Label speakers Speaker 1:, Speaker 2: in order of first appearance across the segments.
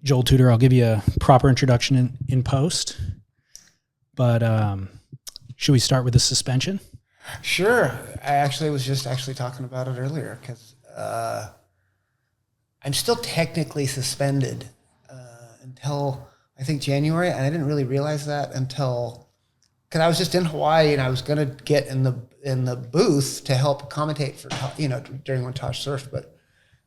Speaker 1: Joel Tudor. I'll give you a proper introduction in post. But should we start with the suspension?
Speaker 2: Sure. I was just talking about it earlier because I'm still technically suspended until I think January, and I didn't really realize that until because I was just in Hawaii and I was going to get in the booth to help commentate for during when Tosh surfed, but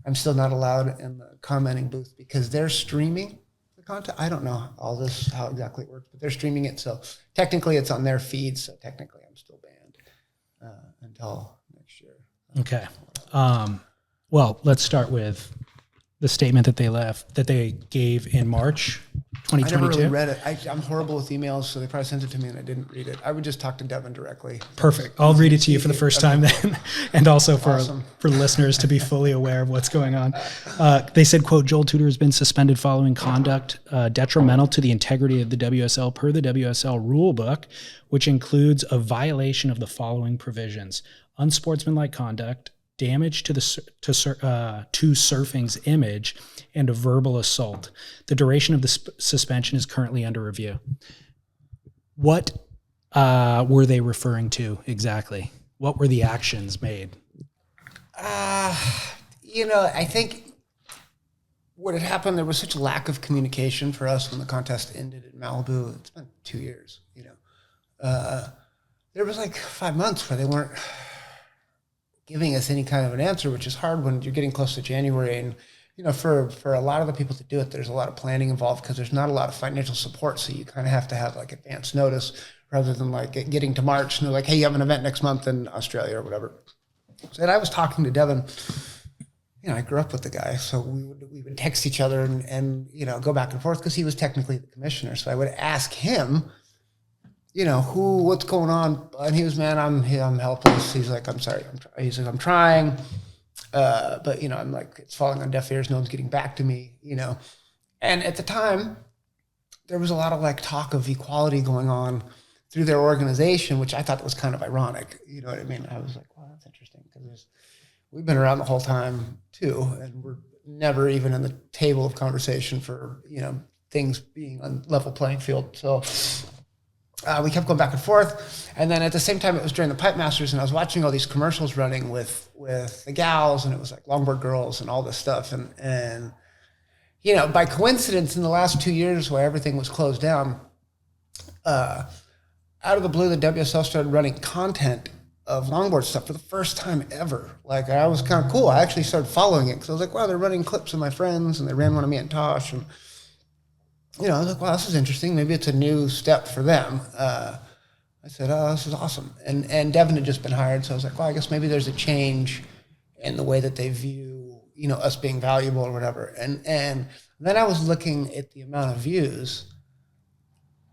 Speaker 2: I'm still not allowed in the commenting booth because they're streaming the content. I don't know how exactly it works, but they're streaming it, so technically it's on their feed. So technically, I'm still banned until next year.
Speaker 1: Okay. Well, let's start with the statement that they gave in March 2022.
Speaker 2: I never really read it. I'm horrible with emails, so they probably sent it to me and I didn't read it. I would just talk to Devin directly.
Speaker 1: Perfect. I'll read it to you for the first time then, and also for listeners to be fully aware of what's going on. They said, quote, Joel Tudor has been suspended following conduct detrimental to the integrity of the WSL per the WSL rule book, which includes a violation of the following provisions: unsportsmanlike conduct, damage to surfing's image, and a verbal assault. The duration of the suspension is currently under review. What were they referring to exactly? What were the actions made?
Speaker 2: I think what had happened, there was such a lack of communication for us when the contest ended in Malibu. It's been 2 years, There was like 5 months where they weren't giving us any kind of an answer, which is hard when you're getting close to January. And, for a lot of the people to do it, there's a lot of planning involved because there's not a lot of financial support. So you kind of have to have like advance notice rather than like getting to March and they're like, hey, you have an event next month in Australia or whatever. So, and I was talking to Devin, I grew up with the guy. So we would text each other and go back and forth because he was technically the commissioner. So I would ask him, what's going on? And he was, man, I'm helpless. He's like, I'm sorry. He's like, I'm trying. But I'm like, it's falling on deaf ears. No one's getting back to me, And at the time, there was a lot of like talk of equality going on through their organization, which I thought was kind of ironic. You know what I mean? I was like, wow, that's interesting because we've been around the whole time too, and we're never even in the table of conversation for, things being on level playing field. So we kept going back and forth. And then at the same time, it was during the Pipe Masters, and I was watching all these commercials running with the gals, and it was like Longboard Girls and all this stuff. And by coincidence, in the last 2 years where everything was closed down, out of the blue, the WSL started running content of longboard stuff for the first time ever. Like, I was kind of cool. I actually started following it because I was like, wow, they're running clips of my friends, and they ran one of me and Tosh, and I was like, wow, this is interesting. Maybe it's a new step for them. I said, oh, this is awesome. And Devin had just been hired, so I was like, well, I guess maybe there's a change in the way that they view, us being valuable or whatever. And then I was looking at the amount of views,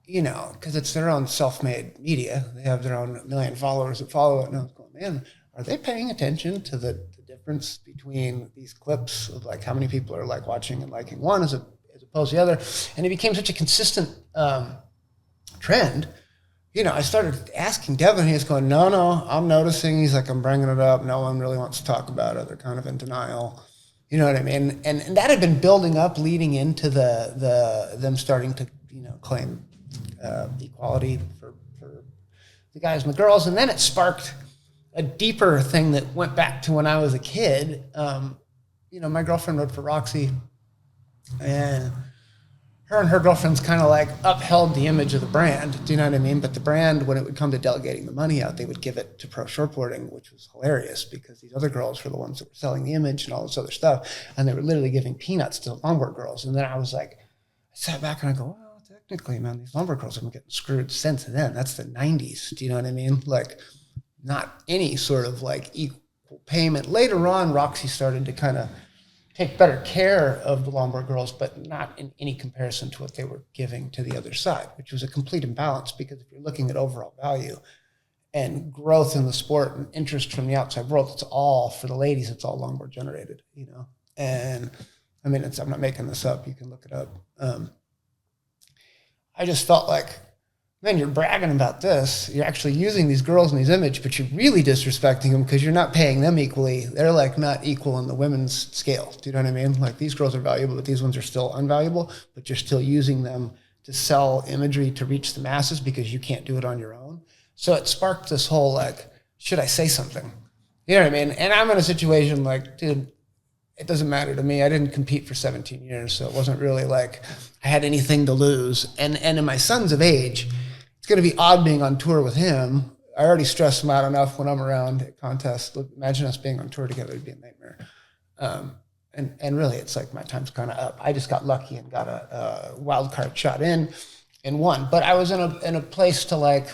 Speaker 2: because it's their own self-made media. They have their own 1 million followers that follow it. And I was going, man, are they paying attention to the difference between these clips of like how many people are like watching and liking one as opposed to the other? And it became such a consistent trend. I started asking Devin, he was going, no, I'm noticing. He's like, I'm bringing it up. No one really wants to talk about it. They're kind of in denial. You know what I mean? And that had been building up leading into them starting to, claim equality for the guys and the girls. And then it sparked a deeper thing that went back to when I was a kid. My girlfriend rode for Roxy, and her and her girlfriends kind of like upheld the image of the brand. Do you know what I mean? But the brand, when it would come to delegating the money out, they would give it to pro shortboarding, which was hilarious because these other girls were the ones that were selling the image and all this other stuff. And they were literally giving peanuts to the longboard girls. And then I was like, I sat back and I go, well, technically, man, these longboard girls have been getting screwed since then. That's the 90s. Do you know what I mean? Like, not any sort of like equal payment. Later on, Roxy started to kind of take better care of the longboard girls, but not in any comparison to what they were giving to the other side, which was a complete imbalance because if you're looking at overall value and growth in the sport and interest from the outside world, it's all, for the ladies, it's all longboard generated, And I mean, I'm not making this up. You can look it up. I just felt like man, you're bragging about this. You're actually using these girls in these images, but you're really disrespecting them because you're not paying them equally. They're like not equal in the women's scale. Do you know what I mean? Like these girls are valuable, but these ones are still unvaluable, but you're still using them to sell imagery to reach the masses because you can't do it on your own. So it sparked this whole like, should I say something? You know what I mean? And I'm in a situation like, dude, it doesn't matter to me. I didn't compete for 17 years, so it wasn't really like I had anything to lose. And in my son's of age, it's going to be odd being on tour with him. I already stress him out enough when I'm around at contests. Imagine us being on tour together. It'd be a nightmare. And really, it's like my time's kind of up. I just got lucky and got a wild card shot in and won. But I was in a place to like,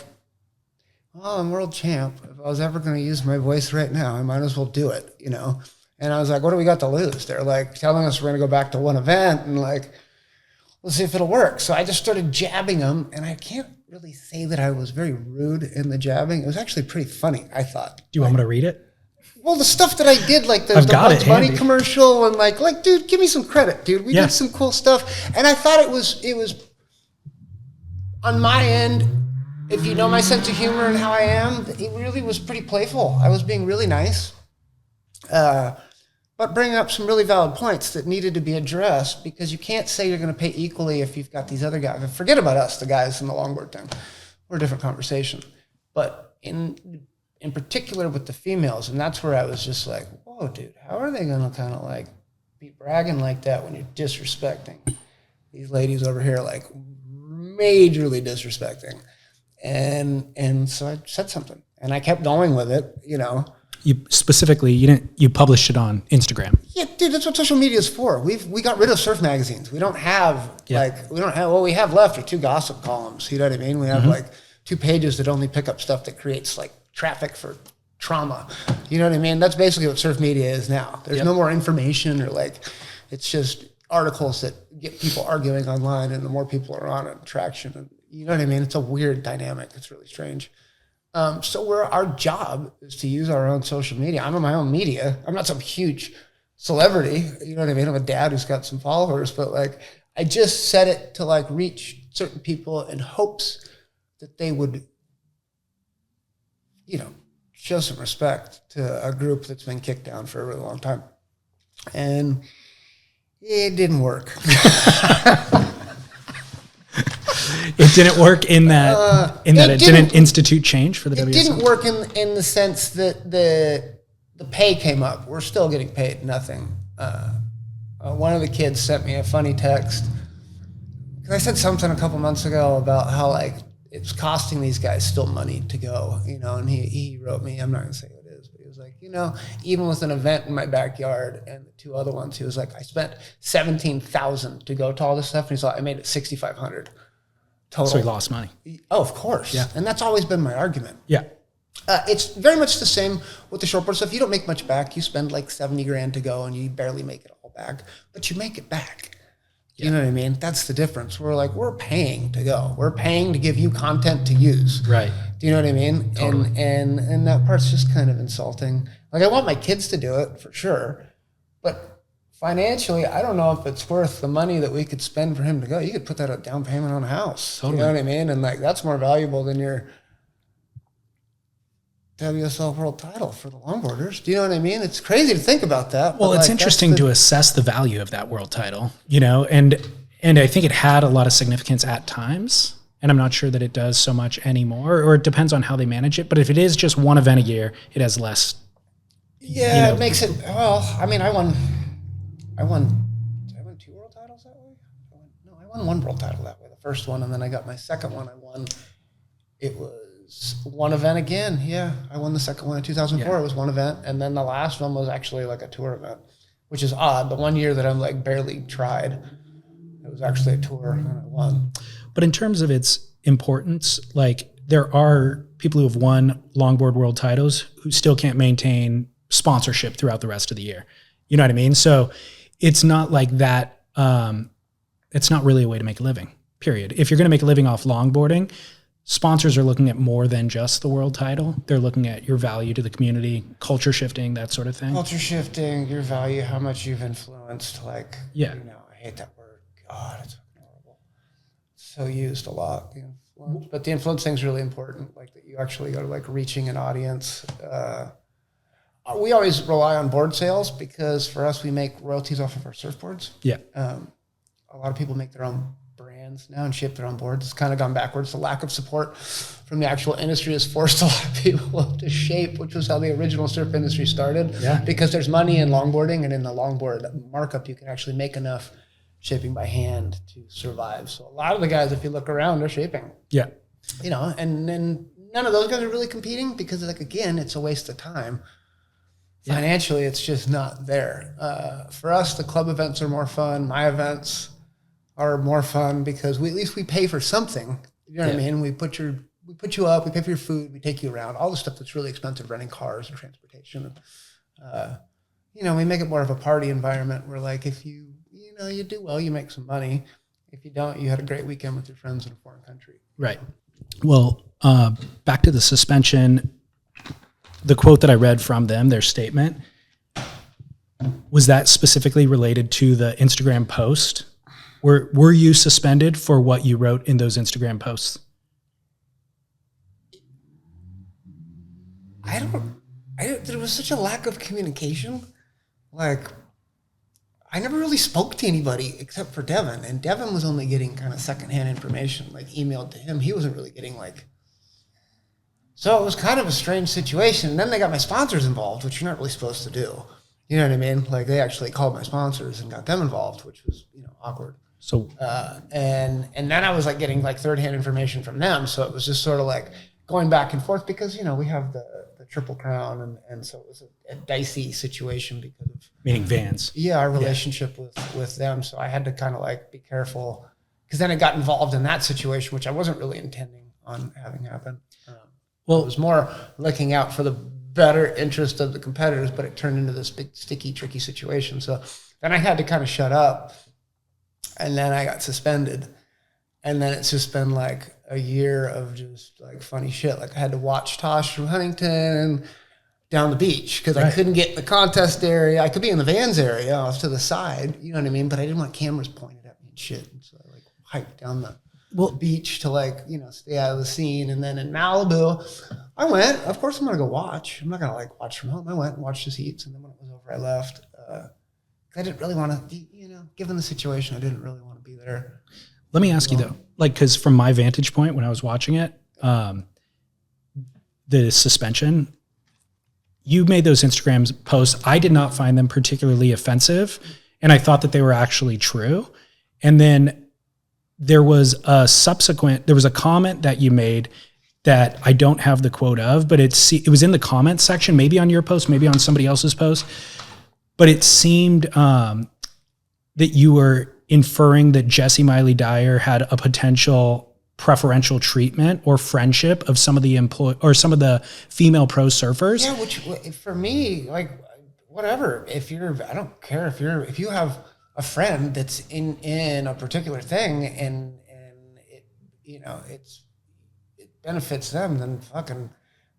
Speaker 2: well, I'm world champ. If I was ever going to use my voice right now, I might as well do it, you know? And I was like, what do we got to lose? They're like telling us we're going to go back to one event and like, let's see if it'll work. So I just started jabbing them, and I can't really say that I was very rude in the jabbing. It was actually pretty funny, I thought. Do
Speaker 1: you want me to read it?
Speaker 2: Well, the stuff that I did, like the Bugs Bunny commercial, and like, dude, give me some credit, dude. We did some cool stuff. And I thought it was on my end, if you know my sense of humor and how I am, it really was pretty playful. I was being really nice. But bringing up some really valid points that needed to be addressed, because you can't say you're going to pay equally if you've got these other guys. And forget about us, the guys in the longboard thing. We're a different conversation. But in particular with the females, and that's where I was just like, whoa, dude, how are they going to kind of like be bragging like that when you're disrespecting these ladies over here, like majorly disrespecting? And so I said something, and I kept going with it, you know.
Speaker 1: You published it on Instagram.
Speaker 2: Yeah, dude, that's what social media is for. We got rid of surf magazines. We don't have what we have left are 2 gossip columns. You know what I mean? We have like 2 pages that only pick up stuff that creates like traffic for trauma. You know what I mean? That's basically what surf media is now. There's no more information or like, it's just articles that get people arguing online, and the more people are on it, traction. And you know what I mean? It's a weird dynamic. It's really strange. So our job is to use our own social media. I'm in my own media. I'm not some huge celebrity. You know what I mean? I'm a dad who's got some followers, but like, I just set it to like reach certain people in hopes that they would, you know, show some respect to a group that's been kicked down for a really long time. And it didn't work.
Speaker 1: It didn't work in that it didn't institute change for the WSL? It
Speaker 2: didn't work in the sense that the pay came up. We're still getting paid nothing. One of the kids sent me a funny text. I said something a couple months ago about how like it's costing these guys still money to go, you know, and he wrote me, I'm not going to say who it is, but he was like, you know, even with an event in my backyard and the 2 other ones, he was like, I spent $17,000 to go to all this stuff. And he's like, I made it $6,500. Total.
Speaker 1: So he lost money.
Speaker 2: Oh, of course. Yeah. And that's always been my argument.
Speaker 1: Yeah.
Speaker 2: It's very much the same with the shortboard stuff. You don't make much back. You spend like 70 grand to go and you barely make it all back, but you make it back. You know what I mean? That's the difference. We're paying to go. We're paying to give you content to use.
Speaker 1: Right.
Speaker 2: Do you know what I mean?
Speaker 1: Totally.
Speaker 2: And that part's just kind of insulting. Like I want my kids to do it for sure, but financially, I don't know if it's worth the money that we could spend for him to go. You could put that a down payment on a house. Totally. You know what I mean? And like that's more valuable than your WSL world title for the longboarders. Do you know what I mean? It's crazy to think about that.
Speaker 1: Well, it's interesting to assess the value of that world title, you know, and I think it had a lot of significance at times, and I'm not sure that it does so much anymore, or it depends on how they manage it. But if it is just one event a year, it has less.
Speaker 2: Yeah, you know, it makes it, well, I mean, I won 2 world titles that way? I won 1 world title that way, the first one, and then I got my second one. It was 1 event again. Yeah, I won the second one in 2004. Yeah. It was 1 event, and then the last one was actually like a tour event, which is odd. The 1 year that I'm like barely tried, it was actually a tour, and I won.
Speaker 1: But in terms of its importance, like there are people who have won longboard world titles who still can't maintain sponsorship throughout the rest of the year. You know what I mean? So it's not like that. It's not really a way to make a living, period. If you're going to make a living off longboarding, sponsors are looking at more than just the world title. They're looking at your value to the community, culture shifting, that sort of thing.
Speaker 2: Culture shifting, your value, how much you've influenced, like,
Speaker 1: yeah.
Speaker 2: You know, I hate that word. God, it's horrible. so used a lot. The influence. But the influence thing's really important, like that you actually go to like reaching an audience. We always rely on board sales because for us, we make royalties off of our surfboards.
Speaker 1: Yeah.
Speaker 2: A lot of people make their own brands now and shape their own boards. It's kind of gone backwards. The lack of support from the actual industry has forced a lot of people to shape, which was how the original surf industry started.
Speaker 1: Yeah.
Speaker 2: Because there's money in longboarding, and in the longboard markup, you can actually make enough shaping by hand to survive. So a lot of the guys, if you look around, are shaping.
Speaker 1: Yeah.
Speaker 2: And then none of those guys are really competing because, like, again, it's a waste of time. Yeah. Financially, it's just not there. For us, the club events are more fun. My events are more fun because at least we pay for something. You know what I mean? We put you up, we pay for your food, we take you around, all the stuff that's really expensive, renting cars and transportation. We make it more of a party environment where, like, if you do well, you make some money. If you don't, you had a great weekend with your friends in a foreign country.
Speaker 1: Right. Well, back to the suspension, the quote that I read from them, their statement, was that specifically related to the Instagram post? Were you suspended for what you wrote in those Instagram posts?
Speaker 2: There was such a lack of communication. Like, I never really spoke to anybody except for Devin, and Devin was only getting kind of secondhand information, like emailed to him. He wasn't really getting so it was kind of a strange situation. And then they got my sponsors involved, which you're not really supposed to do. You know what I mean? Like, they actually called my sponsors and got them involved, which was, awkward.
Speaker 1: So,
Speaker 2: and then I was like getting like third-hand information from them. So it was just sort of like going back and forth because, we have the Triple Crown. And so it was a dicey situation because of.
Speaker 1: Meaning Vans.
Speaker 2: Yeah, our relationship with them. So I had to kind of like be careful because then I got involved in that situation, which I wasn't really intending on having happen. It was more looking out for the better interest of the competitors, but it turned into this big, sticky, tricky situation. So then I had to kind of shut up, and then I got suspended. And then it's just been like a year of just like funny shit. Like, I had to watch Tosh from Huntington down the beach because I couldn't get in the contest area. I could be in the Vans area off to the side, you know what I mean? But I didn't want cameras pointed at me and shit. And so I like hiked down the beach to stay out of the scene. And then in Malibu, I went. Of course, I'm gonna go watch. I'm not gonna watch from home. I went and watched his heats, and then when it was over, I left. I didn't really want to, given the situation, I didn't really want to be there.
Speaker 1: Let me ask you though, because from my vantage point when I was watching it, the suspension, you made those Instagram posts. I did not find them particularly offensive, and I thought that they were actually true. And then there was a comment that you made that I don't have the quote of, but it was in the comment section, maybe on your post, maybe on somebody else's post, but it seemed that you were inferring that Jesse Miley Dyer had a potential preferential treatment or friendship of some of the female pro surfers.
Speaker 2: Yeah, which for me, whatever. I don't care if you have a friend that's in a particular thing and it benefits them, then fucking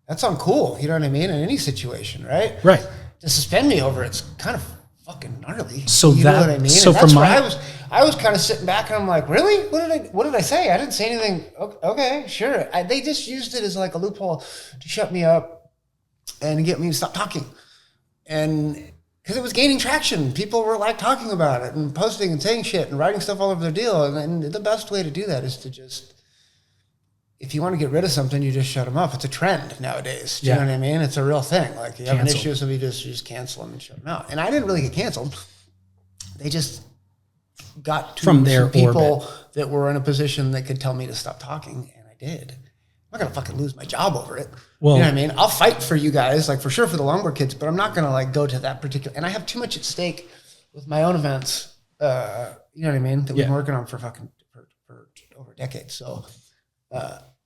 Speaker 2: that's uncool. You know what I mean? In any situation, right?
Speaker 1: Right.
Speaker 2: To suspend me over it's kind of fucking gnarly.
Speaker 1: So
Speaker 2: you know what I mean?
Speaker 1: So
Speaker 2: and that's
Speaker 1: from
Speaker 2: where I was kind of sitting back and I'm like, really? What did I say? I didn't say anything. Okay, sure. They just used it as like a loophole to shut me up and get me to stop talking. And because it was gaining traction. People were talking about it and posting and saying shit and writing stuff all over their deal. And the best way to do that is to just, if you want to get rid of something, you just shut them up. It's a trend nowadays. Do you know what I mean? It's a real thing. Like, you have an issue with somebody, you just cancel them and shut them out. And I didn't really get canceled. They just got to
Speaker 1: from their
Speaker 2: people
Speaker 1: orbit
Speaker 2: that were in a position that could tell me to stop talking, and I did. I'm not going to fucking lose my job over it. Well, you know what I mean? I'll fight for you guys, for sure for the longboard kids, but I'm not going to go to that particular, and I have too much at stake with my own events. You know what I mean? That we've been working on for over decades. So,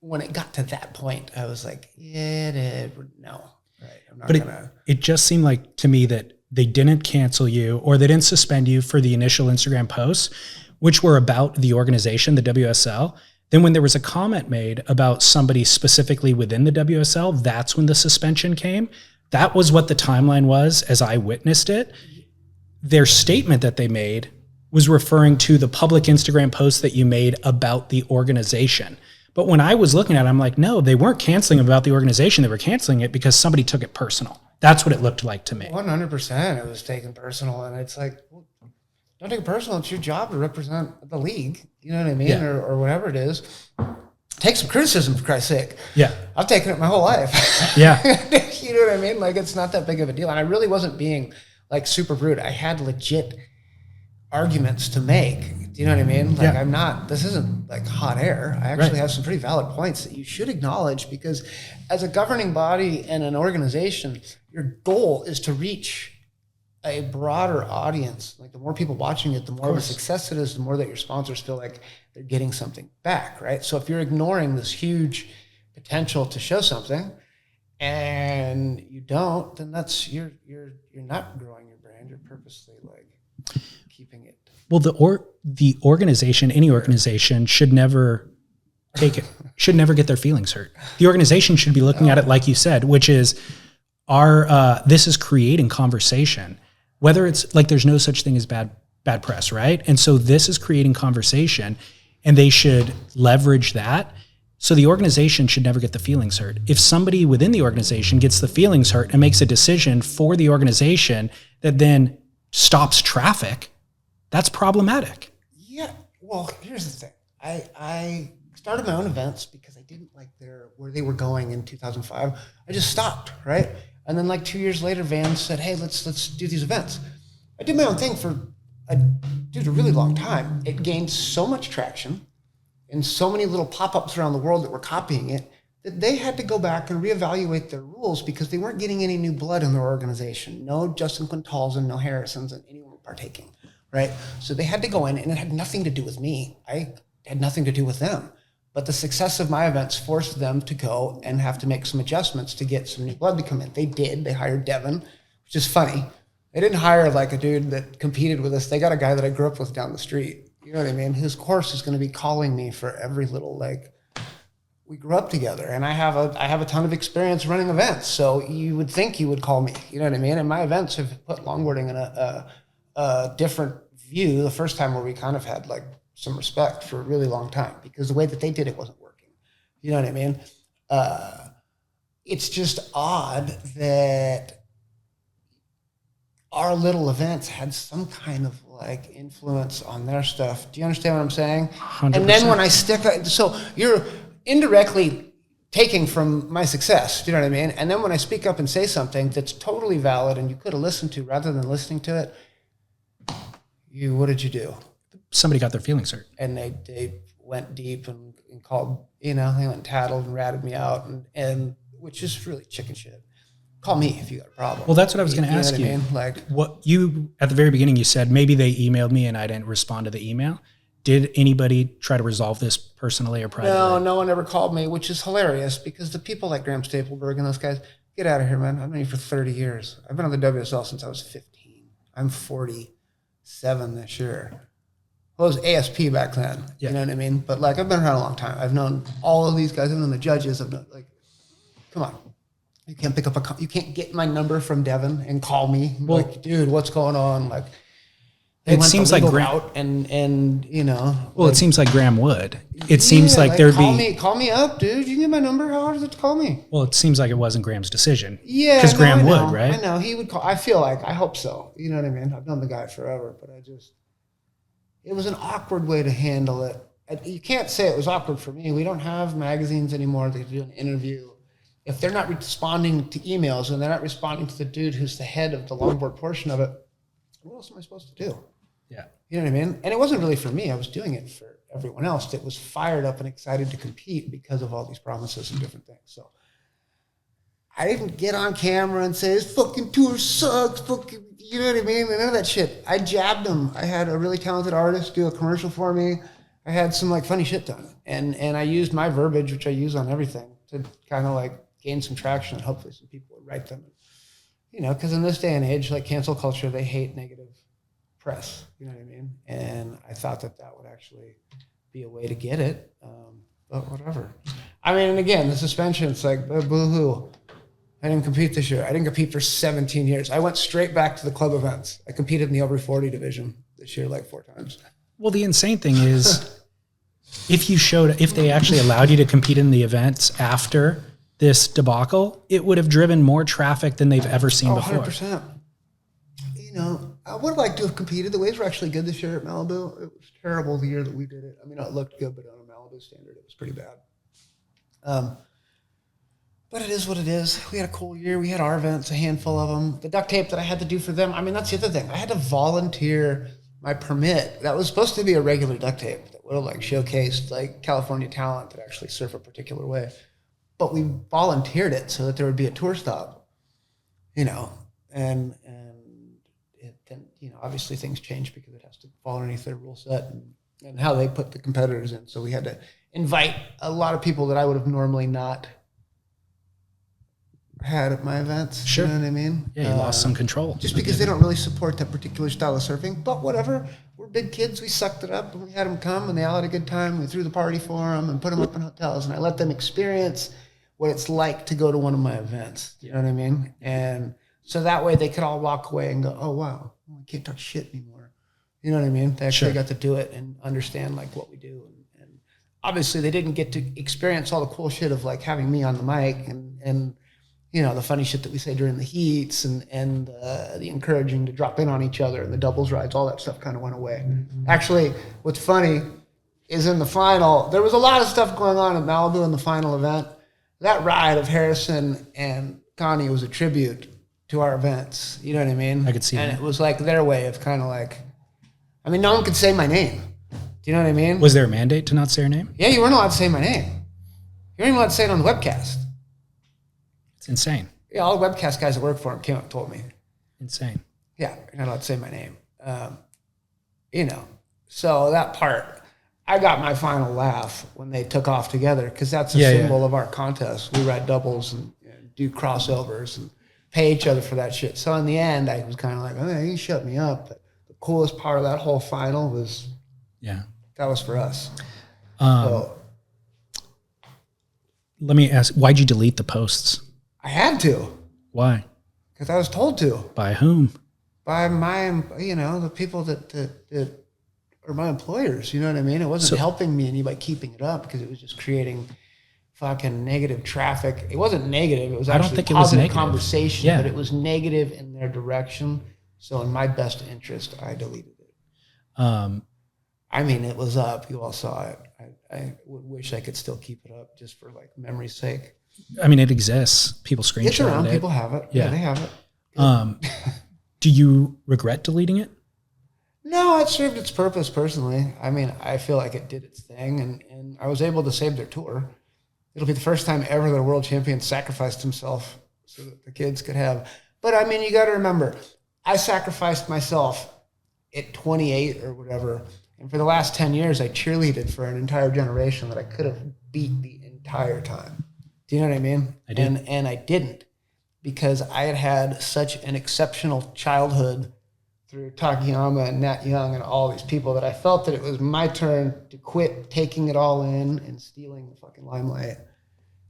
Speaker 2: when it got to that point, I was like, no. Right. I'm not
Speaker 1: it just seemed like to me that they didn't cancel you or they didn't suspend you for the initial Instagram posts, which were about the organization, the WSL. Then when there was a comment made about somebody specifically within the WSL, that's when the suspension came. That was what the timeline was as I witnessed it. Their statement that they made was referring to the public Instagram post that you made about the organization. But when I was looking at it, I'm like, no, they weren't canceling about the organization. They were canceling it because somebody took it personal. That's what it looked like to me.
Speaker 2: 100% it was taken personal. And it's like, well, don't take it personal. It's your job to represent the league. You know what I mean?
Speaker 1: Yeah.
Speaker 2: Or whatever it is. Take some criticism, for Christ's sake.
Speaker 1: Yeah.
Speaker 2: I've taken it my whole life.
Speaker 1: Yeah.
Speaker 2: You know what I mean? Like, it's not that big of a deal. And I really wasn't being like super rude. I had legit arguments to make. Do you know what I mean? Like, this isn't like hot air. I actually have some pretty valid points that you should acknowledge, because as a governing body and an organization, your goal is to reach a broader audience. Like, the more people watching it, the more of a success it is, the more that your sponsors feel like they're getting something back, right? So if you're ignoring this huge potential to show something and you don't, then that's you're not growing your brand. You're purposely like keeping it.
Speaker 1: Well, the organization, any organization, should never should never get their feelings hurt. The organization should be looking at it like you said, which is this is creating conversation. Whether it's like, there's no such thing as bad press, right? And so this is creating conversation, and they should leverage that. So the organization should never get the feelings hurt. If somebody within the organization gets the feelings hurt and makes a decision for the organization that then stops traffic, that's problematic.
Speaker 2: Yeah. Well, here's the thing. I started my own events because I didn't like where they were going in 2005. I just stopped, right? And then like 2 years later, Vans said, hey, let's do these events. I did my own thing for a really long time. It gained so much traction and so many little pop-ups around the world that were copying it that they had to go back and reevaluate their rules because they weren't getting any new blood in their organization. No Justin Quintals and no Harrisons and anyone partaking, right? So they had to go in, and it had nothing to do with me. I had nothing to do with them. But the success of my events forced them to go and have to make some adjustments to get some new blood to come in. They did. They hired Devin, which is funny. They didn't hire like a dude that competed with us. They got a guy that I grew up with down the street. You know what I mean? His course is going to be calling me for every little, like, we grew up together, and I have a ton of experience running events. So you would think you would call me. You know what I mean? And my events have put longboarding in a different view the first time, where we kind of had like some respect for a really long time, because the way that they did it wasn't working. You know what I mean? It's just odd that our little events had some kind of like influence on their stuff. Do you understand what I'm saying?
Speaker 1: 100%.
Speaker 2: And then when I so you're indirectly taking from my success. Do you know what I mean? And then when I speak up and say something that's totally valid and you could have listened to rather than listening to it, what did you do?
Speaker 1: Somebody got their feelings hurt.
Speaker 2: And they went deep and called, they went and tattled and ratted me out, and which is really chicken shit. Call me if you got a problem.
Speaker 1: Well, that's what I was going to ask you.
Speaker 2: I mean? Like,
Speaker 1: what you, at the very beginning, you said maybe they emailed me and I didn't respond to the email. Did anybody try to resolve this personally or privately?
Speaker 2: No one ever called me, which is hilarious, because the people like Graham Stapleberg and those guys, get out of here, man. I've known you for 30 years. I've been on the WSL since I was 15. I'm 47 this year. Well, it was ASP back then. Yeah. You know what I mean? But like, I've been around a long time. I've known all of these guys. I've known the judges. I've known, like, come on. You can't pick up you can't get my number from Devin and call me. Well, like, dude, what's going on? Like,
Speaker 1: it seems like
Speaker 2: Graham and
Speaker 1: Well,
Speaker 2: like,
Speaker 1: it seems like Graham would. It seems like there'd
Speaker 2: call me up, dude. You get my number. How hard is it to call me?
Speaker 1: Well, it seems like it wasn't Graham's decision.
Speaker 2: Yeah,
Speaker 1: because Graham would, right?
Speaker 2: I know he would call. I feel like, I hope so. You know what I mean? I've known the guy forever, but it was an awkward way to handle it. You can't say it was awkward for me. We don't have magazines anymore. They do an interview. If they're not responding to emails and they're not responding to the dude who's the head of the longboard portion of it, what else am I supposed to do?
Speaker 1: Yeah.
Speaker 2: You know what I mean? And it wasn't really for me. I was doing it for everyone else that was fired up and excited to compete because of all these promises and different things. So I didn't get on camera and say, this fucking tour sucks, fucking, you know what I mean? None of that shit. I jabbed them. I had a really talented artist do a commercial for me. I had some like funny shit done. And I used my verbiage, which I use on everything, to kind of like gain some traction, and hopefully some people would write them. Because in this day and age, like cancel culture, they hate negative press. You know what I mean? And I thought that would actually be a way to get it. But whatever. I mean, and again, the suspension, it's like, boo-hoo. I didn't compete this year. I didn't compete for 17 years. I went straight back to the club events. I competed in the over 40 division. this year like 4 times.
Speaker 1: Well, the insane thing is, if they actually allowed you to compete in the events after this debacle, it would have driven more traffic than they've ever seen before.
Speaker 2: 100%. You know, I would have liked to have competed. The waves were actually good this year at Malibu. It was terrible the year that we did it. I mean, it looked good, but on a Malibu standard, it was pretty bad. But it is what it is. We had a cool year. We had our events, a handful of them. The duct tape that I had to do for them, I mean, that's the other thing. I had to volunteer my permit. That was supposed to be a regular duct tape that would have like showcased like California talent that actually surf a particular way. But we volunteered it so that there would be a tour stop, you know, and then, you know, obviously things change because it has to fall underneath their rule set and how they put the competitors in. So we had to invite a lot of people that I would have normally not had at my events.
Speaker 1: Sure.
Speaker 2: You know what I mean?
Speaker 1: Yeah, you lost some control.
Speaker 2: Just because they don't really support that particular style of surfing. But whatever. We're big kids. We sucked it up and we had them come and they all had a good time. We threw the party for them and put them up in hotels. And I let them experience what it's like to go to one of my events. You know what I mean? And so that way they could all walk away and go, oh, wow, I can't talk shit anymore. You know what I mean? They actually got to do it and understand like what we do. And obviously they didn't get to experience all the cool shit of like having me on the mic and you know, the funny shit that we say during the heats and the encouraging to drop in on each other and the doubles rides, all that stuff kind of went away. Mm-hmm. Actually, what's funny is in the final, there was a lot of stuff going on in Malibu in the final event. That ride of Harrison and Connie was a tribute to our events. You know what I mean?
Speaker 1: I could see that.
Speaker 2: And it was like their way of kind of like, I mean, no one could say my name. Do you know what I mean?
Speaker 1: Was there a mandate to not say your name?
Speaker 2: Yeah, you weren't allowed to say my name. You weren't even allowed to say it on the webcast.
Speaker 1: It's insane.
Speaker 2: Yeah, all the webcast guys that work for him came up and told me.
Speaker 1: Insane.
Speaker 2: Yeah, you're not allowed to say my name. You know, so that part, I got my final laugh when they took off together because that's a symbol of our contest. We ride doubles and do crossovers and pay each other for that shit. So in the end, I was kind of like, oh, you shut me up. But the coolest part of that whole final was, that was for us. So,
Speaker 1: let me ask, why'd you delete the posts?
Speaker 2: I had to.
Speaker 1: Why?
Speaker 2: Because I was told to.
Speaker 1: By whom?
Speaker 2: By my, you know, the people that are my employers. You know what I mean? It wasn't helping me any by keeping it up because it was just creating fucking negative traffic. It wasn't negative. It was actually positive conversation, but it was negative in their direction. So in my best interest, I deleted it. I mean, it was up. You all saw it. I would wish I could still keep it up just for like memory's sake.
Speaker 1: I mean, it exists. People screenshot it.
Speaker 2: It's around. People have it. Yeah, they have it.
Speaker 1: Do you regret deleting it?
Speaker 2: No, it served its purpose personally. I mean, I feel like it did its thing, and I was able to save their tour. It'll be the first time ever that a world champion sacrificed himself so that the kids could have. But I mean, you got to remember, I sacrificed myself at 28 or whatever, and for the last 10 years, I cheerleaded for an entire generation that I could have beat the entire time. Do you know what I mean?
Speaker 1: I did.
Speaker 2: And I didn't because I had such an exceptional childhood through Takayama and Nat Young and all these people that I felt that it was my turn to quit taking it all in and stealing the fucking limelight.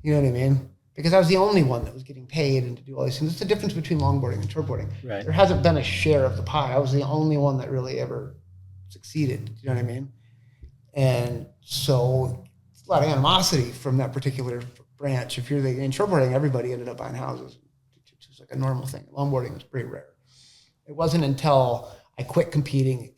Speaker 2: You know what I mean? Because I was the only one that was getting paid and to do all these things. It's the difference between longboarding and shortboarding. Right. There hasn't been a share of the pie. I was the only one that really ever succeeded. Do you know what I mean? And so it's a lot of animosity from that particular branch. If you're in shortboarding, everybody ended up buying houses. It's just like a normal thing. Longboarding was pretty rare. It wasn't until I quit competing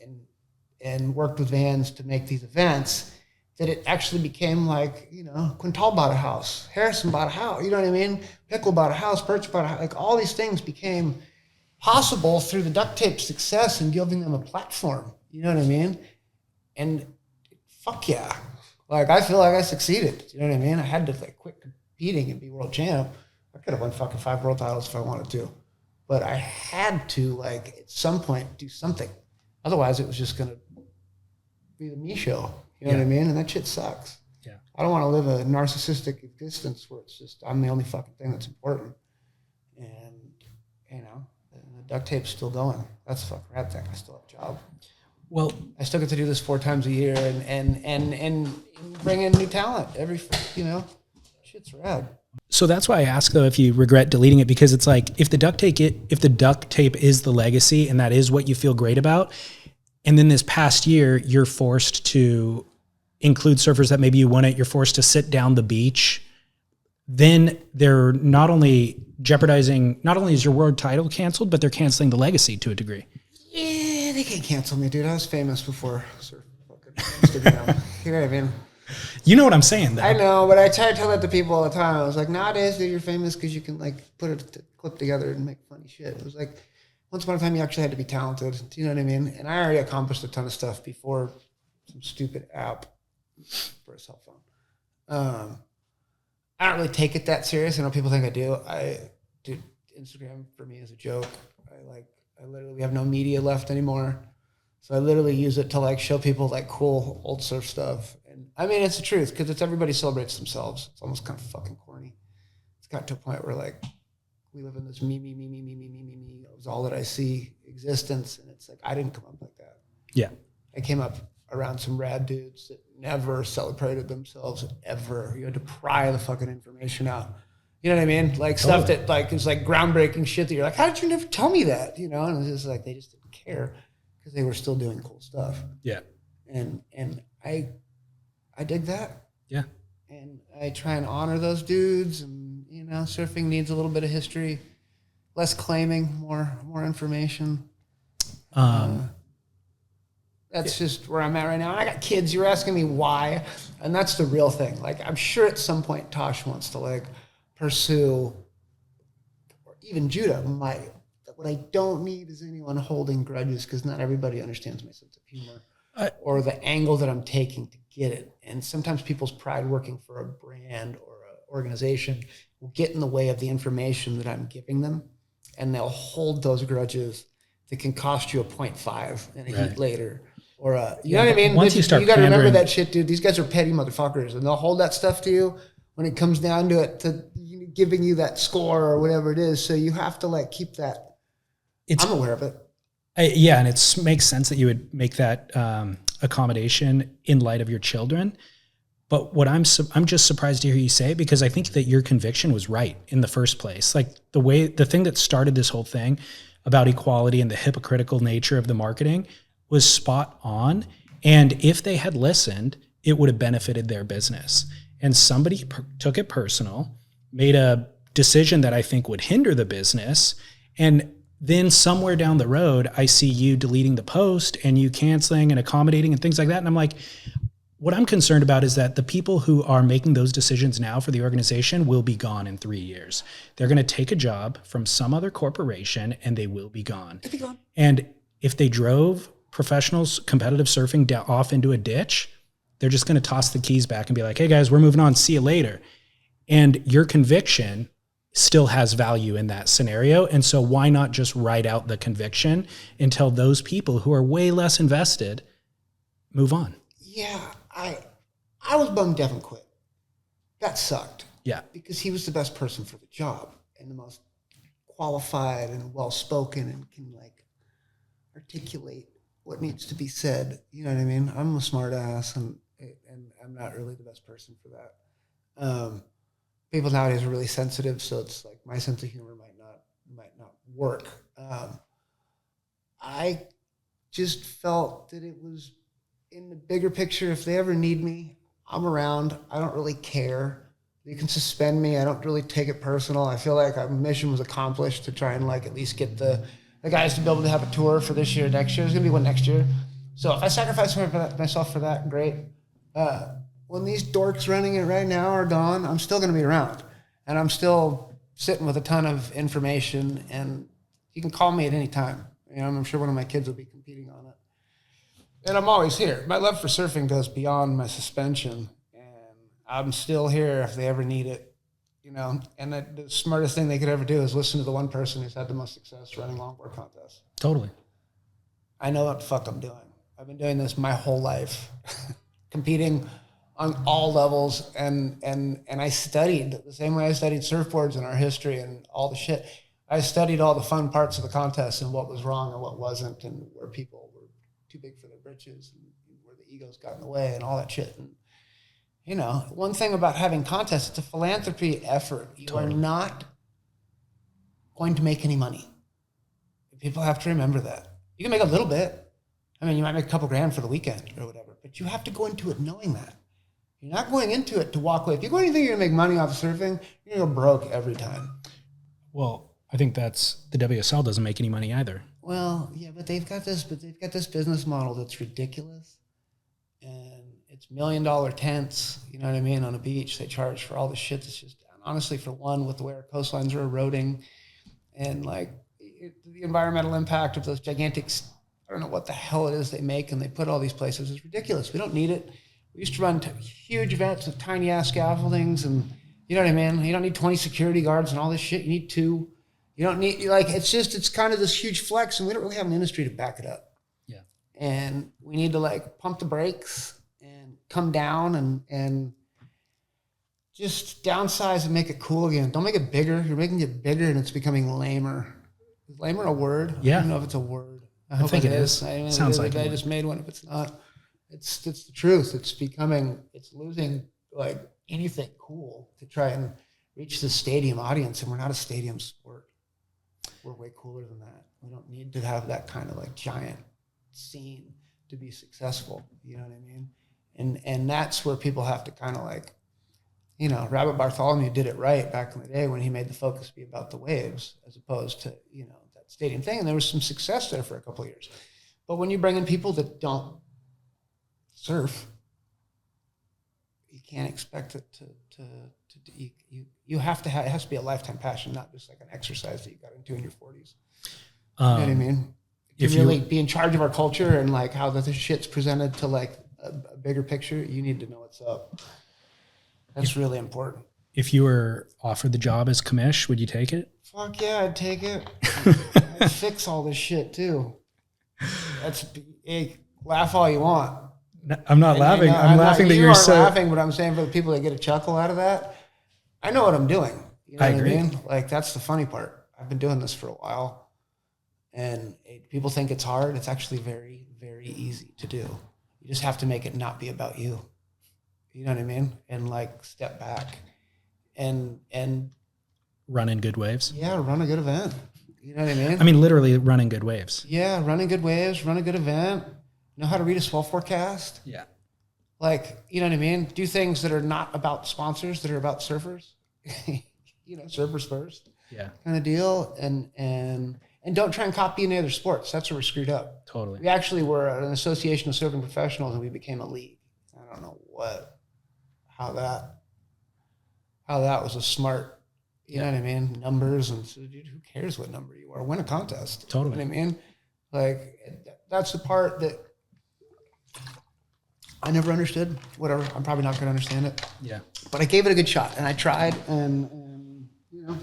Speaker 2: and worked with Vans to make these events that it actually became like, you know, Quintal bought a house, Harrison bought a house, you know what I mean? Pickle bought a house, Perch bought a house. Like all these things became possible through the duct tape success and giving them a platform. You know what I mean? And fuck yeah. Like, I feel like I succeeded. You know what I mean? I had to like quit competing and be world champ. I could have won fucking 5 world titles if I wanted to. But I had to, like, at some point do something. Otherwise, it was just going to be the me show. You know what I mean? And that shit sucks. Yeah. I don't want to live a narcissistic existence where it's just, I'm the only fucking thing that's important. And, you know, the duct tape's still going. That's a fucking rad thing. I still have a job. Well, I still get to do this 4 times a year and bring in new talent every, you know, shit's rad.
Speaker 1: So that's why I ask though if you regret deleting it, because it's like if the duct tape is the legacy and that is what you feel great about, And then this past year, you're forced to include surfers that maybe you wouldn't. You're forced to sit down the beach. Then they're not only jeopardizing, not only is your world title canceled, but they're canceling the legacy to a degree.
Speaker 2: Yeah, they can't cancel me, dude. I was famous before surf fucking Instagram. You know what I mean?
Speaker 1: You know what I'm saying, though.
Speaker 2: I know, but I try to tell that to people all the time. I was like, nowadays, dude, you're famous because you can like put a clip together and make funny shit. It was like, once upon a time, you actually had to be talented. Do you know what I mean? And I already accomplished a ton of stuff before some stupid app for a cell phone. I don't really take it that serious. I know people think I do. Dude, Instagram for me is a joke. I literally, we have no media left anymore. So I literally use it to like show people like cool old surf stuff. And I mean, it's the truth because it's everybody celebrates themselves. It's almost kind of fucking corny. It's got to a point where like we live in this me. It was all that I see existence. And it's like, I didn't come up like that.
Speaker 1: Yeah.
Speaker 2: I came up around some rad dudes that never celebrated themselves ever. You had to pry the fucking information out. You know what I mean? Like stuff that like is like groundbreaking shit that you're like, how did you never tell me that? You know, and it's just like they just didn't care because they were still doing cool stuff.
Speaker 1: Yeah.
Speaker 2: And I dig that.
Speaker 1: Yeah.
Speaker 2: And I try and honor those dudes. And you know, surfing needs a little bit of history, less claiming, more information. That's just where I'm at right now. And I got kids. You're asking me why, and that's the real thing. Like, I'm sure at some point Tosh wants to like pursue, or even Judah might. What I don't need is anyone holding grudges because not everybody understands my sense of humor or the angle that I'm taking to get it. And sometimes people's pride working for a brand or an organization will get in the way of the information that I'm giving them, and they'll hold those grudges that can cost you a 0.5 in a heat later. Or, you know what I mean?
Speaker 1: Once you start
Speaker 2: you got to remember
Speaker 1: pandering,
Speaker 2: that shit, dude. These guys are petty motherfuckers, and they'll hold that stuff to you when it comes down to it, to giving you that score or whatever it is. So you have to like keep that. I'm aware of it.
Speaker 1: Yeah, and it makes sense that you would make that accommodation in light of your children. But what I'm just surprised to hear you say, because I think that your conviction was right in the first place. Like the thing that started this whole thing about equality and the hypocritical nature of the marketing was spot on. And if they had listened, it would have benefited their business. And somebody took it personal, made a decision that I think would hinder the business. And then somewhere down the road, I see you deleting the post and you canceling and accommodating and things like that. And I'm like, what I'm concerned about is that the people who are making those decisions now for the organization will be gone in 3 years. They're going to take a job from some other corporation and they will be gone. They'll be gone. And if they drove professionals, competitive surfing off into a ditch, they're just going to toss the keys back and be like, hey guys, we're moving on. See you later. And your conviction still has value in that scenario. And so why not just write out the conviction until those people who are way less invested move on?
Speaker 2: Yeah, I was bummed Devin quit. That sucked.
Speaker 1: Yeah.
Speaker 2: Because he was the best person for the job and the most qualified and well-spoken and can like articulate what needs to be said. You know what I mean? I'm a smart ass and I'm not really the best person for that. People nowadays are really sensitive, so it's like my sense of humor might not work. I just felt that it was in the bigger picture. If they ever need me, I'm around. I don't really care. You can suspend me. I don't really take it personal. I feel like our mission was accomplished to try and like at least get the guys to be able to have a tour for this year, next year. There's gonna be one next year. So if I sacrifice myself for that, great. When these dorks running it right now are gone, I'm still gonna be around. And I'm still sitting with a ton of information, and you can call me at any time. You know, I'm sure one of my kids will be competing on it. And I'm always here. My love for surfing goes beyond my suspension, and I'm still here if they ever need it. You know, and the smartest thing they could ever do is listen to the one person who's had the most success running longboard contests.
Speaker 1: Totally.
Speaker 2: I know what the fuck I'm doing. I've been doing this my whole life, competing on all levels, and I studied the same way I studied surfboards and our history and all the shit. I studied all the fun parts of the contest and what was wrong and what wasn't, and where people were too big for their britches and where the egos got in the way and all that shit. And you know, one thing about having contests, it's a philanthropy effort. You are not going to make any money. People have to remember that. You can make a little bit, I mean, you might make a couple grand for the weekend or whatever, but you have to go into it knowing that. You're not going into it to walk away. If you go anything, you're going to make money off of surfing, you're going to go broke every time.
Speaker 1: Well, I think that's the WSL doesn't make any money either.
Speaker 2: Well, yeah, but they've got this business model that's ridiculous. And it's $1 million tents, you know what I mean, on a beach. They charge for all the shit that's just, honestly, for one, with the way our coastlines are eroding and like the environmental impact of those gigantic, I don't know what the hell it is they make and they put all these places is ridiculous. We don't need it. We used to run huge events with tiny ass scaffoldings and you know what I mean? You don't need 20 security guards and all this shit. You need 2. You don't need, like, it's kind of this huge flex and we don't really have an industry to back it up.
Speaker 1: Yeah.
Speaker 2: And we need to like pump the brakes and come down and just downsize and make it cool again. Don't make it bigger. You're making it bigger and it's becoming lamer. Is lamer a word?
Speaker 1: Yeah.
Speaker 2: I don't know if it's a word. I
Speaker 1: hope
Speaker 2: think
Speaker 1: it is.
Speaker 2: I mean,
Speaker 1: Sounds like
Speaker 2: I just made one. If it's not, it's the truth. It's losing like anything cool to try and reach the stadium audience. And we're not a stadium sport. We're way cooler than that. We don't need to have that kind of like giant scene to be successful. You know what I mean? And that's where people have to kind of like, you know, Rabbit Bartholomew did it right back in the day when he made the focus be about the waves as opposed to, you know, that stadium thing. And there was some success there for a couple of years. But when you bring in people that don't surf, you can't expect it you have to have, it has to be a lifetime passion, not just like an exercise that you got into in your 40s. You know what I mean? To really be in charge of our culture and like how this shit's presented to like a bigger picture, you need to know what's up. That's really important.
Speaker 1: If you were offered the job as commish, would you take it?
Speaker 2: Fuck yeah, I'd take it. I'd fix all this shit too. Hey, laugh all you want.
Speaker 1: I'm not laughing. I'm laughing that you're so
Speaker 2: laughing, but I'm saying for the people that get a chuckle out of that, I know what I'm doing. You know
Speaker 1: I
Speaker 2: what
Speaker 1: agree.
Speaker 2: I mean? Like that's the funny part. I've been doing this for a while, and people think it's hard. It's actually very, very easy to do. You just have to make it not be about you. You know what I mean? And like step back, and
Speaker 1: run in good waves.
Speaker 2: Yeah, run a good event. You know what I mean?
Speaker 1: I mean, literally running good waves.
Speaker 2: Yeah, running good waves, run a good event. Know how to read a swell forecast.
Speaker 1: Yeah.
Speaker 2: Like, you know what I mean? Do things that are not about sponsors, that are about surfers. You know, surfers first.
Speaker 1: Yeah.
Speaker 2: Kind of deal. And don't try and copy any other sports. That's where we're screwed up.
Speaker 1: Totally.
Speaker 2: We actually were an association of surfing professionals and we became a league. I don't know how that was a smart, you know what I mean? Numbers and so, dude, who cares what number you are? Win a contest.
Speaker 1: Totally.
Speaker 2: You know what I mean? Like that's the part that I never understood. Whatever. I'm probably not going to understand it.
Speaker 1: Yeah.
Speaker 2: But I gave it a good shot and I tried and you know,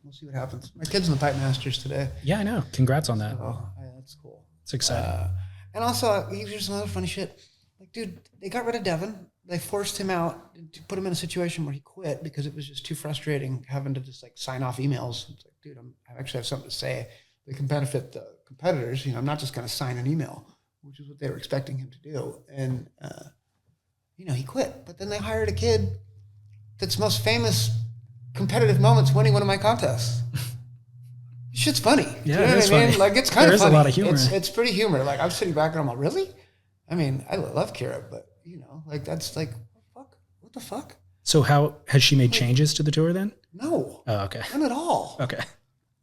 Speaker 2: we'll see what happens. My kid's in the Pipe Masters today.
Speaker 1: Yeah, I know. Congrats on that.
Speaker 2: So, yeah, that's cool.
Speaker 1: It's exciting.
Speaker 2: And also, here's some other funny shit. Like, dude, they got rid of Devin. They forced him out to put him in a situation where he quit because it was just too frustrating having to just like sign off emails. It's like, dude, I actually have something to say that can benefit the competitors. You know, I'm not just going to sign an email, which is what they were expecting him to do. And, you know, he quit. But then they hired a kid that's most famous competitive moments winning one of my contests. Shit's funny.
Speaker 1: Yeah,
Speaker 2: you know
Speaker 1: it is
Speaker 2: what I mean?
Speaker 1: funny.
Speaker 2: Like, it's kind of funny.
Speaker 1: There is a lot of humor.
Speaker 2: It's pretty humor. Like, I'm sitting back and I'm like, really? I mean, I love Kira, but, you know, like, that's like, what the fuck?
Speaker 1: So how has she made changes to the tour then?
Speaker 2: No.
Speaker 1: Oh, okay.
Speaker 2: None at all.
Speaker 1: Okay.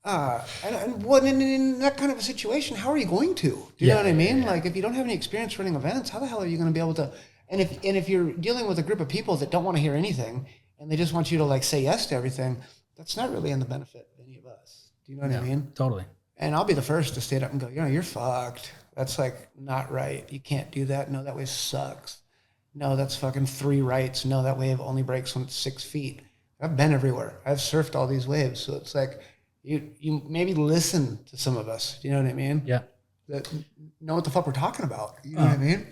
Speaker 2: And what in that kind of a situation, how are you going to? Do you know what I mean? Like, if you don't have any experience running events, how the hell are you going to be able to? And if you're dealing with a group of people that don't want to hear anything and they just want you to like say yes to everything, that's not really in the benefit of any of us. Do you know what I mean?
Speaker 1: Totally.
Speaker 2: And I'll be the first to stand up and go, you know, you're fucked. That's like not right. You can't do that. No, that wave sucks. No, that's fucking 3 rights. No, that wave only breaks when it's 6 feet. I've been everywhere. I've surfed all these waves. So it's like, you maybe listen to some of us. Do you know what I mean?
Speaker 1: Yeah.
Speaker 2: That know what the fuck we're talking about. You know what I mean?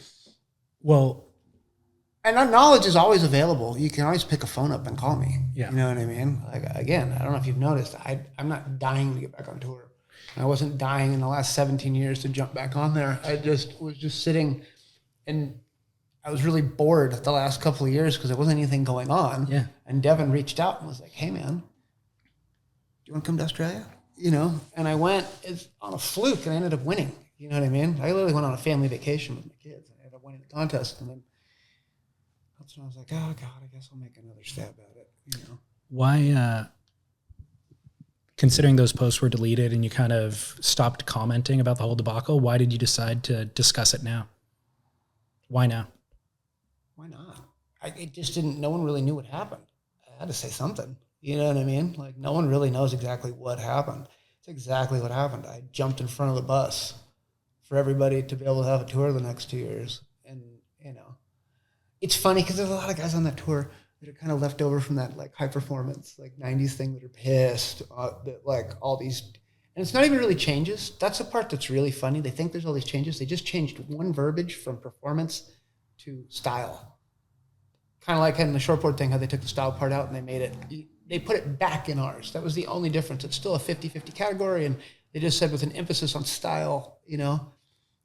Speaker 1: Well,
Speaker 2: and that knowledge is always available. You can always pick a phone up and call me.
Speaker 1: Yeah.
Speaker 2: You know what I mean? Like, again, I don't know if you've noticed, I'm not dying to get back on tour. I wasn't dying in the last 17 years to jump back on there. I just was just sitting and I was really bored the last couple of years because there wasn't anything going on.
Speaker 1: Yeah.
Speaker 2: And Devin reached out and was like, hey, man, do you want to come to Australia? You know, and I went on a fluke and I ended up winning. You know what I mean? I literally went on a family vacation with my kids. I ended up winning the contest, and then that's when I was like, oh God, I guess I'll make another stab at it. You know?
Speaker 1: Why, considering those posts were deleted and you kind of stopped commenting about the whole debacle, why did you decide to discuss it now? Why now?
Speaker 2: Why not? It just didn't, no one really knew what happened. I had to say something. You know what I mean? Like, no one really knows exactly what happened. It's exactly what happened. I jumped in front of the bus for everybody to be able to have a tour the next 2 years. And, you know, it's funny because there's a lot of guys on that tour that are kind of left over from that, like, high performance, like 90s thing that are pissed that, like, all these, and it's not even really changes. That's the part that's really funny. They think there's all these changes. They just changed one verbiage from performance to style. Kind of like in the shortboard thing, how they took the style part out and they made it, they put it back in ours. That was the only difference. It's still a 50-50 category, and they just said with an emphasis on style, you know.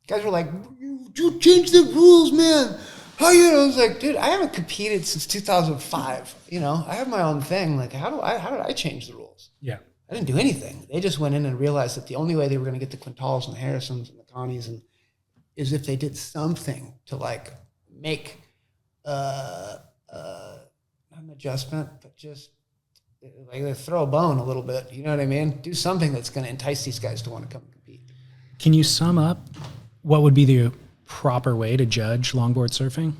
Speaker 2: Guys were like, you changed the rules, man. How you? I was like, dude, I haven't competed since 2005. You know, I have my own thing. Like, how did I change the rules?
Speaker 1: Yeah.
Speaker 2: I didn't do anything. They just went in and realized that the only way they were going to get the Quintals and the Harrisons and the Connies is if they did something to, like, make not an adjustment, but just like they throw a bone a little bit. You know what I mean? Do something that's going to entice these guys to want to come and compete.
Speaker 1: Can you sum up what would be the proper way to judge longboard surfing?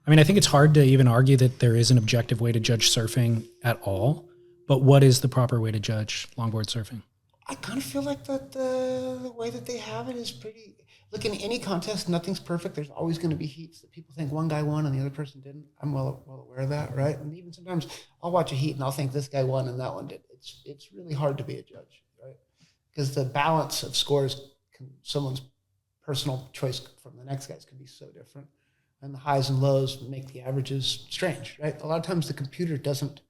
Speaker 1: I mean, I think it's hard to even argue that there is an objective way to judge surfing at all, but what is the proper way to judge longboard surfing?
Speaker 2: I kind of feel like that the way that they have it is pretty. Look, in any contest, nothing's perfect. There's always going to be heats that people think one guy won and the other person didn't. I'm well aware of that, right? And even sometimes I'll watch a heat and I'll think this guy won and that one did. It's really hard to be a judge, right? Because the balance of scores, someone's personal choice from the next guys can be so different. And the highs and lows make the averages strange, right? A lot of times the computer doesn't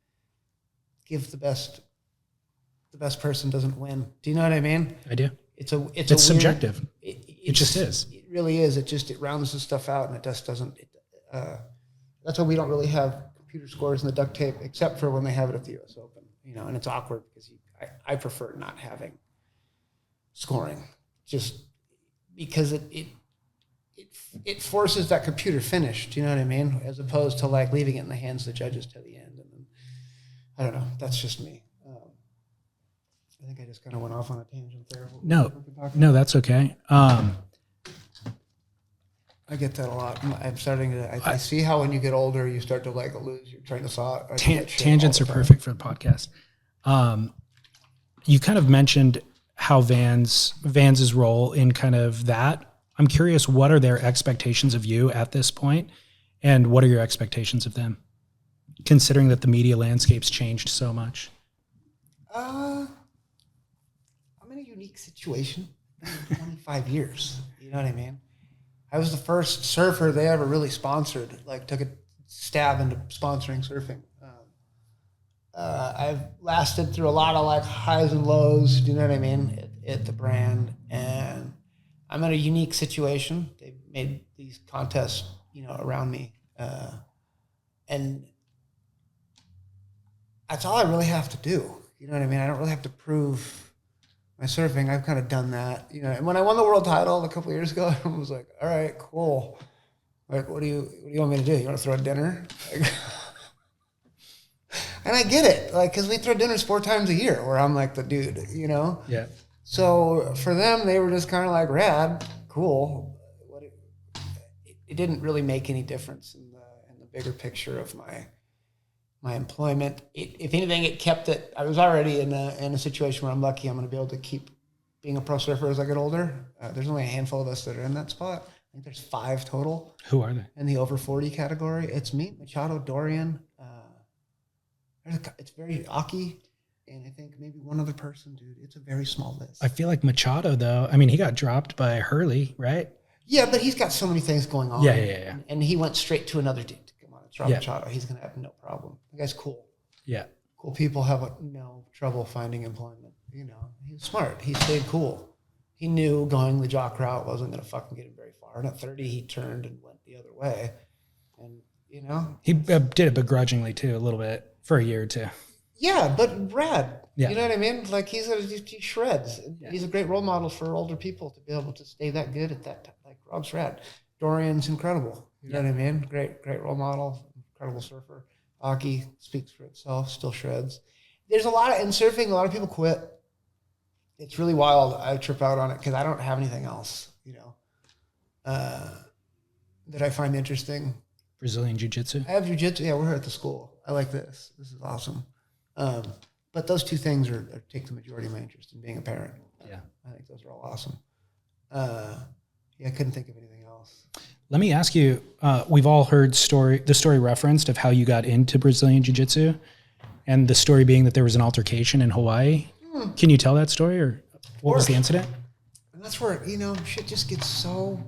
Speaker 2: give the best person doesn't win. Do you know what I mean?
Speaker 1: I do.
Speaker 2: It's
Speaker 1: subjective. It just is.
Speaker 2: It really is. It rounds the stuff out, and it just doesn't. That's why we don't really have computer scores in the duct tape, except for when they have it at the U.S. Open. You know, and it's awkward because I prefer not having scoring, just because it forces that computer finish. Do you know what I mean? As opposed to, like, leaving it in the hands of the judges to the end. And then, I don't know. That's just me. I think I just kind of went off on a tangent there.
Speaker 1: No, that's okay.
Speaker 2: I get that a lot. I'm starting to. I see how when you get older, you start to, like, lose your train of thought.
Speaker 1: Tangents are perfect for the podcast. You kind of mentioned how Vans's role in kind of that. I'm curious, what are their expectations of you at this point, and what are your expectations of them, considering that the media landscape's changed so much?
Speaker 2: Unique situation. 25 years. You know what I mean? I was the first surfer they ever really sponsored, like took a stab into sponsoring surfing. I've lasted through a lot of, like, highs and lows, do you know what I mean, at the brand. And I'm in a unique situation. They've made these contests, you know, around me. And that's all I really have to do. You know what I mean? I don't really have to prove my surfing. I've kind of done that, you know. And when I won the world title a couple of years ago, I was like, all right, cool. Like, what do you want me to do? You want to throw a dinner? Like, and I get it, like, because we throw dinners 4 times a year where I'm like the dude, you know?
Speaker 1: Yeah.
Speaker 2: So for them, they were just kind of like, rad, cool. It didn't really make any difference in the bigger picture of my employment. If anything, it kept it. I was already in a situation where I'm lucky I'm going to be able to keep being a pro surfer as I get older. There's only a handful of us that are in that spot. I think there's 5 total.
Speaker 1: Who are they?
Speaker 2: In the over 40 category. It's me, Machado, Dorian. It's very Aki, and I think maybe one other person, dude. It's a very small list.
Speaker 1: I feel like Machado, though, I mean, he got dropped by Hurley, right?
Speaker 2: Yeah, but he's got so many things going on.
Speaker 1: Yeah.
Speaker 2: And he went straight to another dude. Come on, it's Rob Machado. He's going to have no problem. The guy's cool.
Speaker 1: Yeah.
Speaker 2: Cool people have no trouble finding employment. You know, he's smart. He stayed cool. He knew going the jock route wasn't going to fucking get him very far. And at 30, he turned and went the other way. And, you know.
Speaker 1: He did it begrudgingly, too, a little bit, for a year or two.
Speaker 2: Yeah, but rad.
Speaker 1: Yeah.
Speaker 2: You know what I mean? Like he shreds.
Speaker 1: Yeah.
Speaker 2: He's a great role model for older people to be able to stay that good at that. Like Rob's rad. Dorian's incredible. You know what I mean? Great role model. Incredible surfer. Aki speaks for itself. Still shreds. There's a lot of in surfing. A lot of people quit. It's really wild. I trip out on it because I don't have anything else. That I find interesting.
Speaker 1: Brazilian Jiu Jitsu.
Speaker 2: I have Jiu Jitsu. Yeah, we're here at the school. I like this. This is awesome. But those two things take the majority of my interest in being a parent.
Speaker 1: Yeah.
Speaker 2: I think those are all awesome. I couldn't think of anything else.
Speaker 1: Let me ask you, we've all heard the story referenced of how you got into Brazilian Jiu Jitsu, and the story being that there was an altercation in Hawaii. Can you tell that story, or what was the incident?
Speaker 2: And that's where, shit just gets so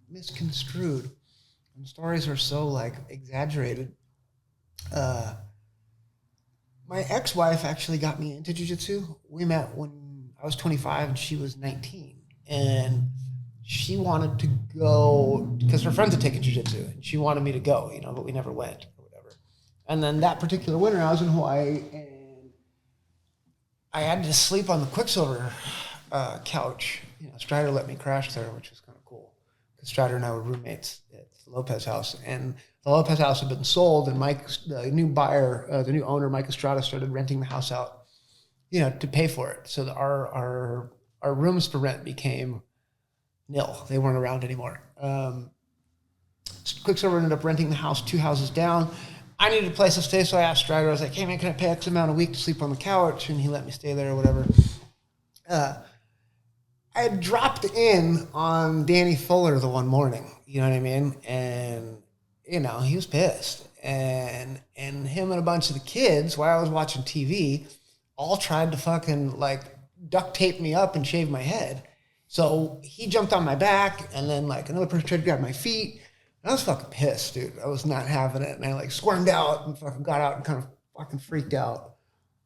Speaker 2: misconstrued. And stories are so, like, exaggerated. My ex-wife actually got me into jiu-jitsu. We met when I was 25 and she was 19. And she wanted to go, because her friends had taken jiu-jitsu, and she wanted me to go, but we never went or whatever. And then that particular winter, I was in Hawaii, and I had to sleep on the Quicksilver couch. Strider let me crash there, which was kind of cool, because Strider and I were roommates at the Lopez house, and the Lopez house had been sold, and the new buyer, the new owner, Mike Estrada, started renting the house out, to pay for it. So our rooms for rent became nil. They weren't around anymore. Quicksilver ended up renting the house 2 houses down. I needed a place to stay, so I asked Strider. I was like, "Hey man, can I pay X amount a week to sleep on the couch?" And he let me stay there or whatever. I had dropped in on Danny Fuller the one morning, you know what I mean? And, he was pissed. And him and a bunch of the kids, while I was watching TV, all tried to fucking, like, duct tape me up and shave my head. So he jumped on my back, and then, like, another person tried to grab my feet. And I was fucking pissed, dude. I was not having it. And I, like, squirmed out and fucking got out and kind of fucking freaked out.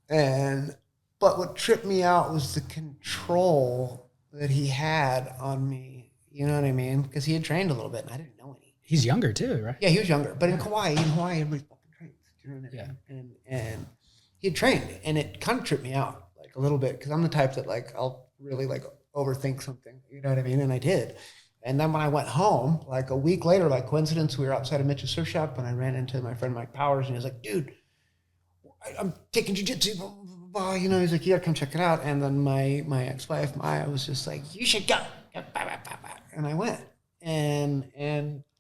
Speaker 2: But what tripped me out was the control that he had on me, you know what I mean? Because he had trained a little bit, and I didn't know any.
Speaker 1: He's younger too, right?
Speaker 2: Yeah, he was younger. But in Hawaii, everybody fucking trains. You know what I mean? Yeah. And he had trained, and it kind of tripped me out, like, a little bit, because I'm the type that, like, I'll really, like, overthink something, you know what I mean? And I did. And then when I went home, like, a week later, like, coincidence, we were outside of Mitch's surf shop, and I ran into my friend Mike Powers, and he was like, "Dude, I'm taking jiu-jitsu, blah, blah, blah, blah." He's like, "You gotta come check it out." And then my ex-wife, Maya, was just like, "You should go." And I went. And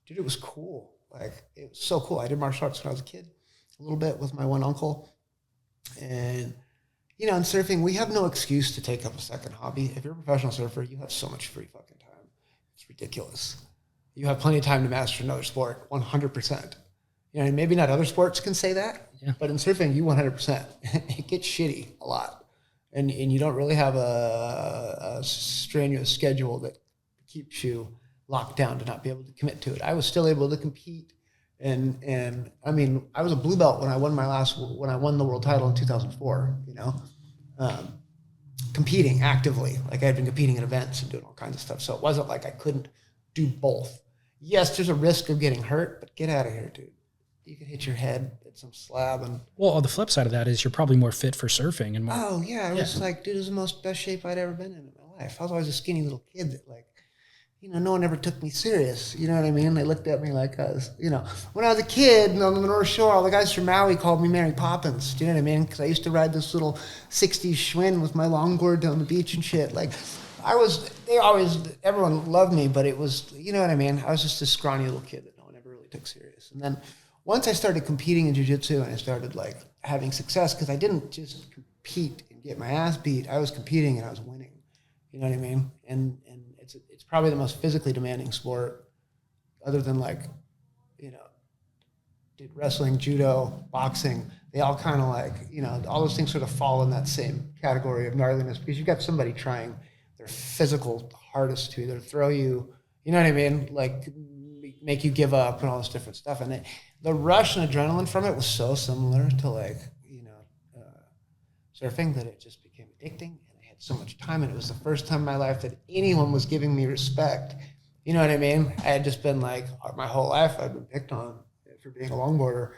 Speaker 2: dude, it was cool. Like, it was so cool. I did martial arts when I was a kid, a little bit with my one uncle. And, in surfing, we have no excuse to take up a second hobby. If you're a professional surfer, you have so much free fucking time. It's ridiculous. You have plenty of time to master another sport, 100%. Maybe not other sports can say that, but in surfing, you 100%. It gets shitty a lot. And you don't really have a strenuous schedule that keeps you locked down to not be able to commit to it. I was still able to compete. And I mean, I was a blue belt when I won the world title in 2004, competing actively. Like, I had been competing in events and doing all kinds of stuff. So it wasn't like I couldn't do both. Yes, there's a risk of getting hurt, but get out of here, dude. You could hit your head at some slab. And
Speaker 1: well, the flip side of that is you're probably more fit for surfing and more.
Speaker 2: Oh yeah, I was like, dude, it was the most best shape I'd ever been in my life. I was always a skinny little kid that, like, no one ever took me serious. You know what I mean? They looked at me like I was, when I was a kid on the North Shore, all the guys from Maui called me Mary Poppins. Do you know what I mean? Because I used to ride this little 60s Schwinn with my longboard down the beach and shit. Like, everyone loved me, but it was, you know what I mean? I was just this scrawny little kid that no one ever really took serious. And then once I started competing in jiu-jitsu and I started, like, having success, because I didn't just compete and get my ass beat, I was competing and I was winning. You know what I mean? And it's probably the most physically demanding sport, other than, like, dude, wrestling, judo, boxing. They all kind of, like, all those things sort of fall in that same category of gnarliness, because you've got somebody trying their physical hardest to either throw you, you know what I mean? Like, make you give up and all this different stuff. And the rush and adrenaline from it was so similar to, like, surfing, that it just became addicting. So much time, and it was the first time in my life that anyone was giving me respect. You know what I mean? I had just been, like, my whole life I'd been picked on for being a longboarder,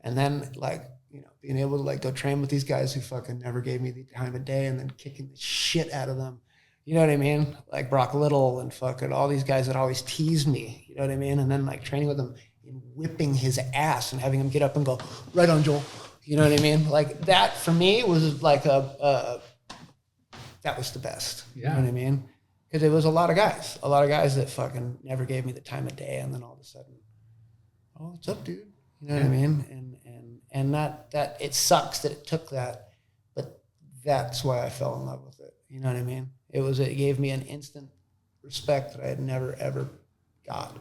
Speaker 2: And then like, you know, being able to like go train with these guys who fucking never gave me the time of day, and then kicking the shit out of them. You know what I mean? Like Brock Little and fucking all these guys that always teased me. You know what I mean? And then like training with them and whipping his ass and having him get up and go, right on, Joel. You know what I mean? Like that for me was like that was the best. You know what I mean? Because it was a lot of guys that fucking never gave me the time of day. And then all of a sudden, oh, what's up, dude? You know what I mean? And that it sucks that it took that, but that's why I fell in love with it. You know what I mean? It gave me an instant respect that I had never, ever got,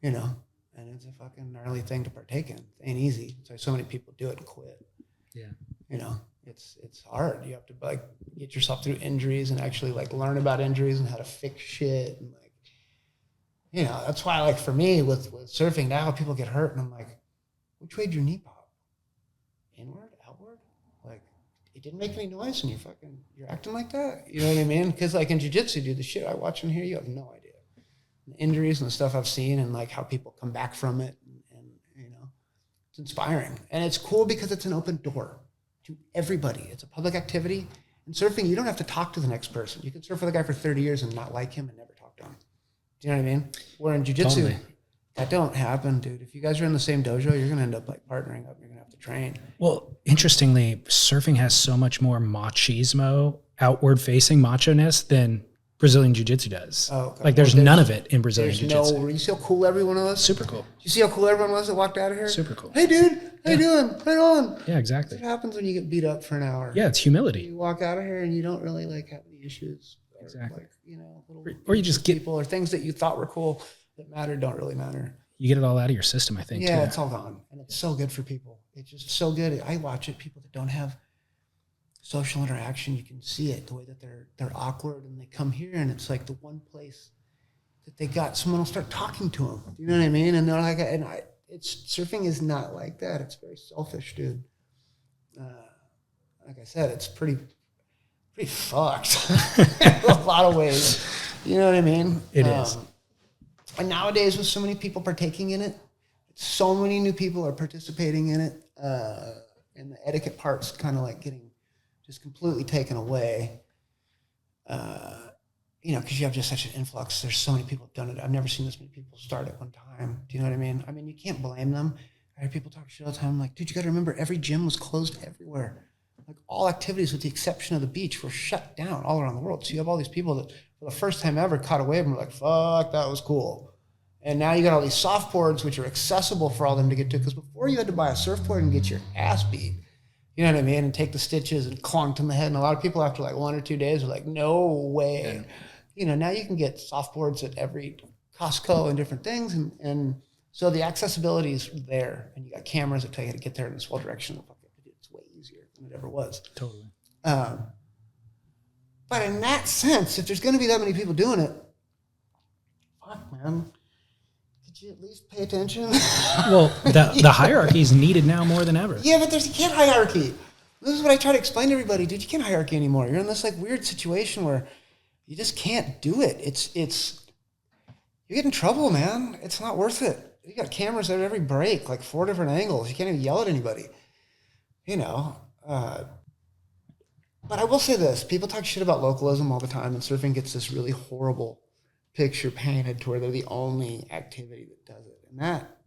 Speaker 2: you know, and it's a fucking gnarly thing to partake in. It ain't easy. It's why so many people do it and quit. Yeah. You know, it's hard. You have to like get yourself through injuries and actually like learn about injuries and how to fix shit. And like, you know, that's why like for me with surfing now, people get hurt and I'm like, which way did your knee pop? Inward, outward? Like, it didn't make any noise and you're acting like that? You know what I mean? Because like in jiu-jitsu, dude, the shit I watch and hear, you have no idea. The injuries and the stuff I've seen and like how people come back from it and you know, it's inspiring. And it's cool because it's an open door to everybody. It's a public activity. In surfing, you don't have to talk to the next person. You can surf with a guy for 30 years and not like him and never talk to him. Do you know what I mean? Where in jiu-jitsu, totally. That don't happen, dude. If you guys are in the same dojo, you're going to end up like partnering up. You're going to have to train.
Speaker 1: Well, interestingly, surfing has so much more machismo, outward facing macho-ness than Brazilian Jiu-Jitsu does. Oh, okay. Like there's none of it in Brazilian Jiu-Jitsu.
Speaker 2: No, you see how cool everyone was?
Speaker 1: Super cool.
Speaker 2: You see how cool everyone was that walked out of here?
Speaker 1: Super cool.
Speaker 2: Hey, dude. How you doing? Right on.
Speaker 1: Yeah, exactly.
Speaker 2: That's what happens when you get beat up for an hour.
Speaker 1: Yeah, it's humility.
Speaker 2: You walk out of here and you don't really like have any issues.
Speaker 1: Exactly.
Speaker 2: Like, you know,
Speaker 1: or you just get
Speaker 2: people or things that you thought were cool that mattered don't really matter.
Speaker 1: You get it all out of your system, I think.
Speaker 2: Yeah,
Speaker 1: too.
Speaker 2: It's all gone. And it's so good for people. It's just so good. I watch it. People that don't have social interaction, you can see it, the way that they're awkward and they come here and it's like the one place that they got someone will start talking to them. You know what I mean? And they're like, it's surfing is not like that. It's very selfish, dude. Like I said, it's pretty fucked in a lot of ways. You know what I mean?
Speaker 1: It is.
Speaker 2: And nowadays with so many people partaking in it, so many new people are participating in it, and the etiquette part's kind of like getting just completely taken away, you know, because you have just such an influx. There's so many people have done it. I've never seen this many people start at one time. Do you know what I mean? I mean, you can't blame them. I hear people talk shit all the time. I'm like, dude, you got to remember every gym was closed everywhere. Like all activities with the exception of the beach were shut down all around the world. So you have all these people that for the first time ever caught a wave and were like, fuck, that was cool. And now you got all these soft boards which are accessible for all them to get to. Because before you had to buy a surfboard and get your ass beat. You know what I mean? And take the stitches and clonked in the head. And a lot of people after like 1 or 2 days are like, no way. Yeah. You know, now you can get soft boards at every Costco and different things. And so the accessibility is there. And you got cameras that tell you how to get there in this whole direction. It's way easier than it ever was.
Speaker 1: Totally.
Speaker 2: But in that sense, if there's going to be that many people doing it, fuck, man. Could you at least pay attention?
Speaker 1: Well, the hierarchy is needed now more than ever.
Speaker 2: Yeah, but you can't hierarchy. This is what I try to explain to everybody. Dude, you can't hierarchy anymore. You're in this like weird situation where you just can't do it. It's you get in trouble, man. It's not worth it. You got cameras at every break, like 4 different angles. You can't even yell at anybody. You know. But I will say this. People talk shit about localism all the time, and surfing gets this really horrible picture painted to where they're the only activity that does it. And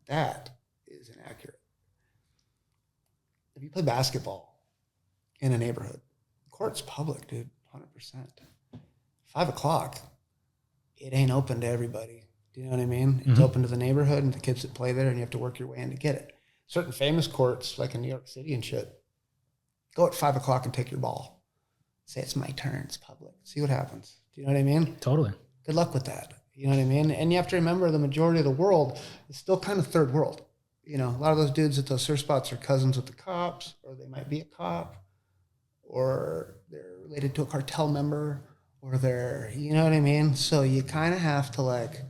Speaker 2: that is inaccurate. If you play basketball in a neighborhood, the court's public, dude, 100%. 5 o'clock, it ain't open to everybody. Do you know what I mean? Mm-hmm. It's open to the neighborhood and the kids that play there, and you have to work your way in to get it. Certain famous courts, like in New York City and shit, go at 5 o'clock and take your ball. Say it's my turn, it's public. See what happens. Do you know what I mean?
Speaker 1: Totally.
Speaker 2: Good luck with that. You know what I mean? And you have to remember the majority of the world is still kind of third world. You know, a lot of those dudes at those surf spots are cousins with the cops, or they might be a cop, or they're related to a cartel member, or they're, you know what I mean? So you kind of have to like,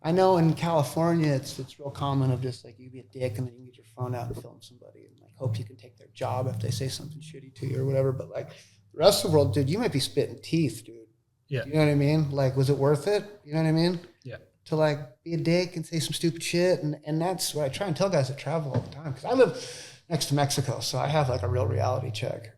Speaker 2: I know in California, it's real common of just like you be a dick and then you get your phone out and film somebody and like hope you can take their job if they say something shitty to you or whatever. But like the rest of the world, dude, you might be spitting teeth, dude.
Speaker 1: Yeah.
Speaker 2: You know what I mean? Like, was it worth it? You know what I mean?
Speaker 1: Yeah.
Speaker 2: to like be a dick and say some stupid shit. And that's what I try and tell guys that travel all the time. Because I live next to Mexico, so I have like a real reality check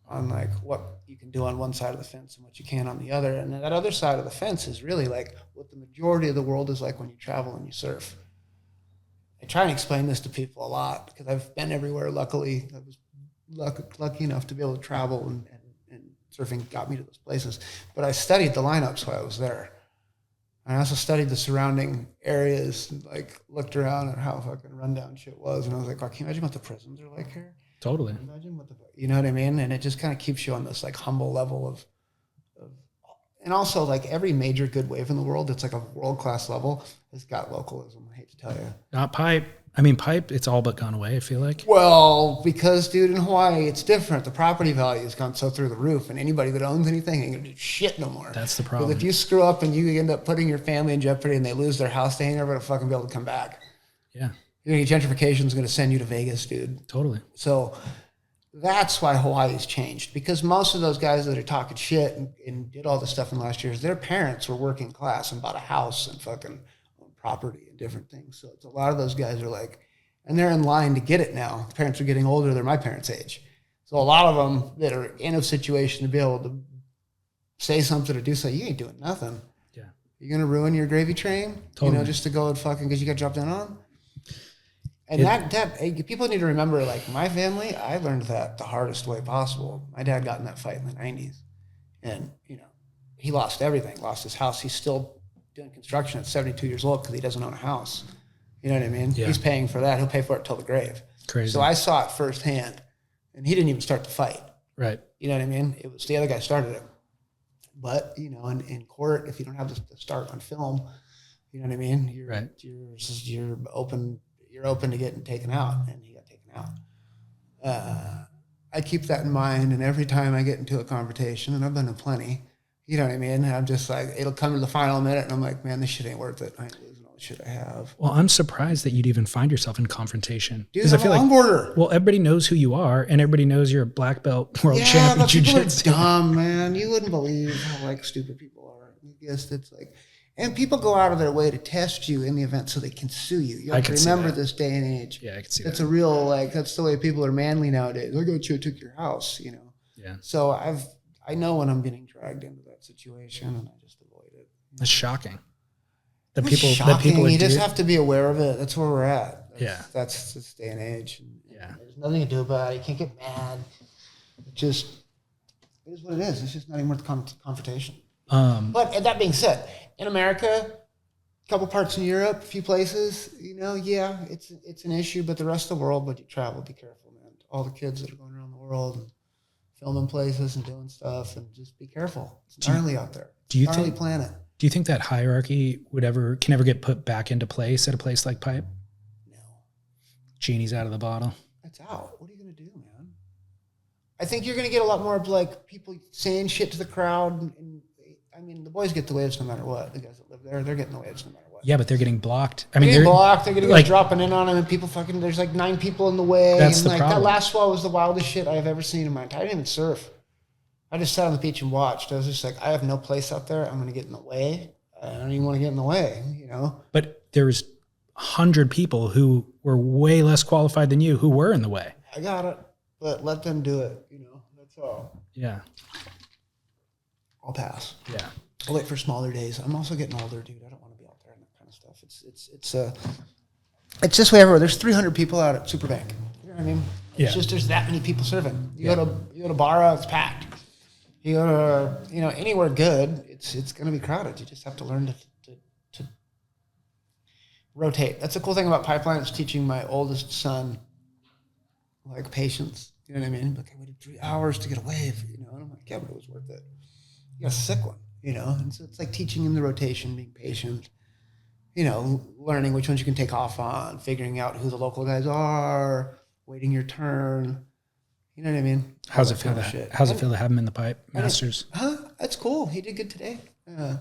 Speaker 2: on like what you can do on one side of the fence and what you can on the other. And that other side of the fence is really like what the majority of the world is like when you travel and you surf. I try and explain this to people a lot because I've been everywhere. Luckily, I was lucky enough to be able to travel, and surfing got me to those places. But I studied the lineups while I was there. I also studied the surrounding areas, and like looked around at how fucking rundown shit was. And I was like, oh, can you imagine what the prisons are like here?
Speaker 1: Totally.
Speaker 2: Imagine what you know what I mean? And it just kind of keeps you on this like humble level of, and also like every major good wave in the world, it's like a world-class level, has got localism. I hate to tell you.
Speaker 1: Not pipe. I mean, pipe, it's all but gone away, I feel like.
Speaker 2: Well, because dude, in Hawaii, it's different. The property value has gone so through the roof, and anybody that owns anything ain't gonna do shit no more.
Speaker 1: That's the problem.
Speaker 2: But if you screw up and you end up putting your family in jeopardy and they lose their house, they ain't never gonna fucking be able to come back.
Speaker 1: Yeah.
Speaker 2: Gentrification is gonna send you to Vegas, dude.
Speaker 1: Totally.
Speaker 2: So that's why Hawaii's changed, because most of those guys that are talking shit and did all this stuff in the last years, their parents were working class and bought a house and fucking property and different things. So it's a lot of those guys are like, and they're in line to get it now. The parents are getting older. They're my parents' age. So a lot of them that are in a situation to be able to say something or do something, you ain't doing nothing.
Speaker 1: Yeah.
Speaker 2: You're going to ruin your gravy train,
Speaker 1: Totally.
Speaker 2: just to go and fucking, because you got dropped in on. And that people need to remember, like my family, I learned that the hardest way possible. My dad got in that fight in the 90s, and he lost everything, lost his house. He's still doing construction at 72 years old because he doesn't own a house. You know what I mean? Yeah. He's paying for that. He'll pay for it till the grave.
Speaker 1: Crazy.
Speaker 2: So I saw it firsthand, and he didn't even start the fight.
Speaker 1: Right.
Speaker 2: You know what I mean? It was the other guy started it. But in court, if you don't have the start on film, you know what I mean? You're open. You're open to getting taken out, and he got taken out. I keep that in mind, and every time I get into a confrontation, and I've been in plenty, you know what I mean? I'm just like, it'll come to the final minute, and I'm like, man, this shit ain't worth it. I ain't losing all the shit I have.
Speaker 1: Well, I'm surprised that you'd even find yourself in confrontation.
Speaker 2: Dude, I'm a longboarder.
Speaker 1: Well, everybody knows who you are, and everybody knows you're a black belt world champ in Jiu Jitsu.
Speaker 2: People are dumb, man. You wouldn't believe how stupid people are. I guess it's like. And people go out of their way to test you in the event so they can sue you. You have to remember this day and age.
Speaker 1: Yeah, I can see
Speaker 2: that's
Speaker 1: that.
Speaker 2: a real, that's the way people are manly nowadays. I got you, took your house,
Speaker 1: Yeah.
Speaker 2: So I know when I'm getting dragged into that situation, and I just avoid it.
Speaker 1: That's shocking.
Speaker 2: You just have to be aware of it. That's where we're at. That's this day and age. And there's nothing to do about it. You can't get mad. It is what it is. It's just not even worth the confrontation. But that being said, in America, a couple parts in Europe, a few places, it's an issue, but the rest of the world, but you travel, be careful, man. All the kids that are going around the world and filming places and doing stuff, and just be careful. It's gnarly out there.
Speaker 1: Do you
Speaker 2: gnarly planet.
Speaker 1: Do you think that hierarchy can ever get put back into place at a place like Pipe?
Speaker 2: No.
Speaker 1: Genie's out of the bottle.
Speaker 2: It's out. What are you going to do, man? I think you're going to get a lot more of people saying shit to the crowd, and the boys get the waves no matter what. The guys that live there, they're getting the waves no matter what.
Speaker 1: Yeah, but they're getting blocked.
Speaker 2: They're getting blocked. They're going to get dropping in on them, and people there's 9 people in the way.
Speaker 1: That's
Speaker 2: and
Speaker 1: the problem.
Speaker 2: That last swell was the wildest shit I've ever seen in my entire. I didn't even surf. I just sat on the beach and watched. I was just like, I have no place out there. I'm going to get in the way. I don't even want to get in the way,
Speaker 1: But there's 100 people who were way less qualified than you who were in the way.
Speaker 2: I got it, but let them do it. That's all.
Speaker 1: Yeah.
Speaker 2: I'll pass.
Speaker 1: Yeah.
Speaker 2: I'll wait for smaller days. I'm also getting older, dude. I don't want to be out there and that kind of stuff. It's this way everywhere. There's 300 people out at Superbank. You know what I mean? It's just there's that many people serving. You go to Barra, it's packed. You go to anywhere good, it's going to be crowded. You just have to learn to rotate. That's the cool thing about Pipeline. It's teaching my oldest son patience. You know what I mean? I waited 3 hours to get a wave. And I'm like, yeah, but it was worth it. You got a sick one. And so it's like teaching him the rotation, being patient, learning which ones you can take off on, figuring out who the local guys are, waiting your turn. You know what I mean?
Speaker 1: How's it feel to have him in the Pipe Masters?
Speaker 2: That's cool. He did good today. He had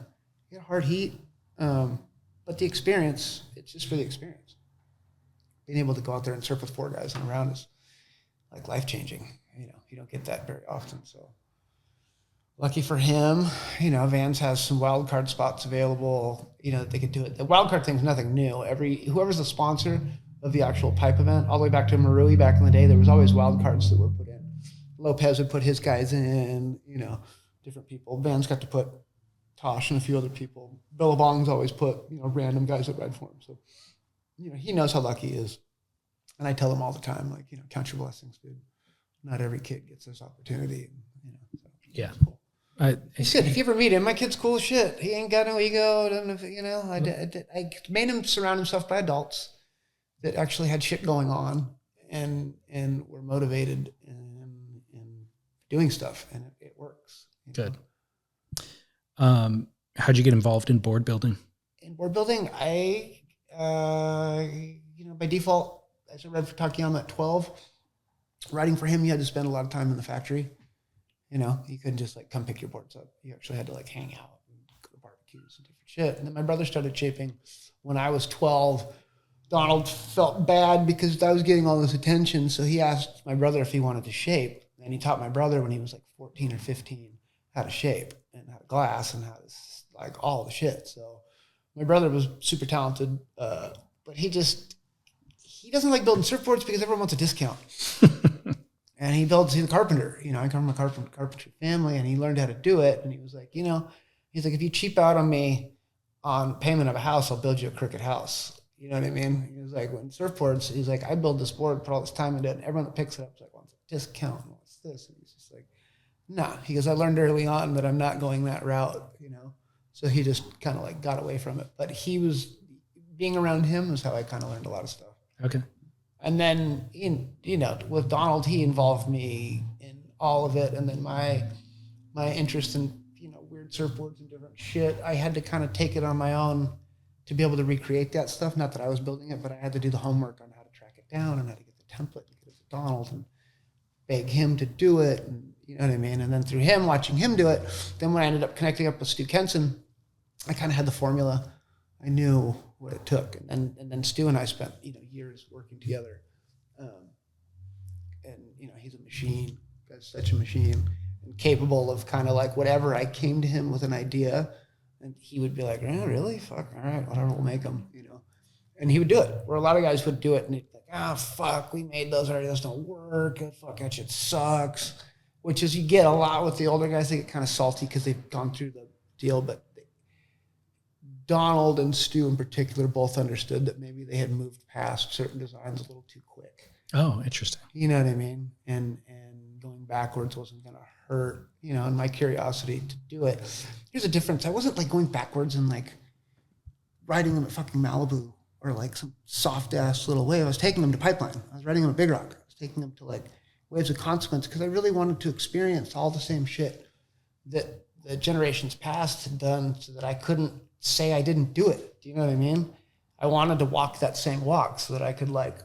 Speaker 2: a hard heat. But the experience, it's just for the experience. Being able to go out there and surf with 4 guys and around is life-changing. You don't get that very often. So lucky for him, Vans has some wild card spots available, that they could do it. The wild card thing's nothing new. Whoever's the sponsor of the actual pipe event, all the way back to Marui back in the day, there was always wild cards that were put in. Lopez would put his guys in, different people. Vans got to put Tosh and a few other people. Billabong's always put, random guys that ride for him. So, he knows how lucky he is. And I tell him all the time, like, count your blessings, dude. Not every kid gets this opportunity. So
Speaker 1: yeah.
Speaker 2: Cool.
Speaker 1: I see.
Speaker 2: If you ever meet him, my kid's cool as shit. He ain't got no ego. I made him surround himself by adults that actually had shit going on and were motivated in doing stuff, and it works.
Speaker 1: Good. How'd you get involved in board building?
Speaker 2: In board building, I by default, I started riding for Takayama at 12. Riding for him, you had to spend a lot of time in the factory. You couldn't just like come pick your boards up. You actually had to like hang out and go to barbecues and different shit. And then my brother started shaping when I was 12. Donald felt bad because I was getting all this attention. So he asked my brother if he wanted to shape. And he taught my brother when he was like 14 or 15 how to shape and how to glass and how to like all the shit. So my brother was super talented, but he doesn't like building surfboards because everyone wants a discount. And he's a carpenter, I come from a carpentry family, and he learned how to do it. And he was like, he's like, if you cheap out on me on payment of a house, I'll build you a crooked house. You know what I mean? He was like, when surfboards, he's like, I build this board, put all this time into it, and everyone that picks it up is like, wants a discount, and what's this? And he's just like, nah. He goes, I learned early on that I'm not going that route, So he just kind of like got away from it. But being around him is how I kind of learned a lot of stuff.
Speaker 1: Okay.
Speaker 2: And then, with Donald, he involved me in all of it. And then my interest in, weird surfboards and different shit, I had to kind of take it on my own to be able to recreate that stuff. Not that I was building it, but I had to do the homework on how to track it down and how to get the template and get it to Donald and beg him to do it. And you know what I mean? And then through him, watching him do it, then when I ended up connecting up with Stu Kenson, I kind of had the formula. I knew what it took. And then Stu and I spent, years working together. And, he's a machine, guy's such a machine, and capable of kind of like whatever. I came to him with an idea, and he would be like, oh, really? Fuck, all right, whatever, we'll make them, And he would do it, where a lot of guys would do it, and he'd be like, fuck, we made those already, those don't work, fuck, that shit sucks. Which is, you get a lot with the older guys, they get kind of salty because they've gone through the deal, but Donald and Stu in particular both understood that maybe they had moved past certain designs a little too quick.
Speaker 1: Oh, interesting.
Speaker 2: You know what I mean? And going backwards wasn't going to hurt, and my curiosity to do it. Here's a difference. I wasn't like going backwards and like riding them at fucking Malibu or like some soft ass little wave. I was taking them to Pipeline. I was riding them at Big Rock. I was taking them to like Waves of Consequence because I really wanted to experience all the same shit that the generations past had done, so that I couldn't say I didn't do it. Do you know what I mean? I wanted to walk that same walk so that I could like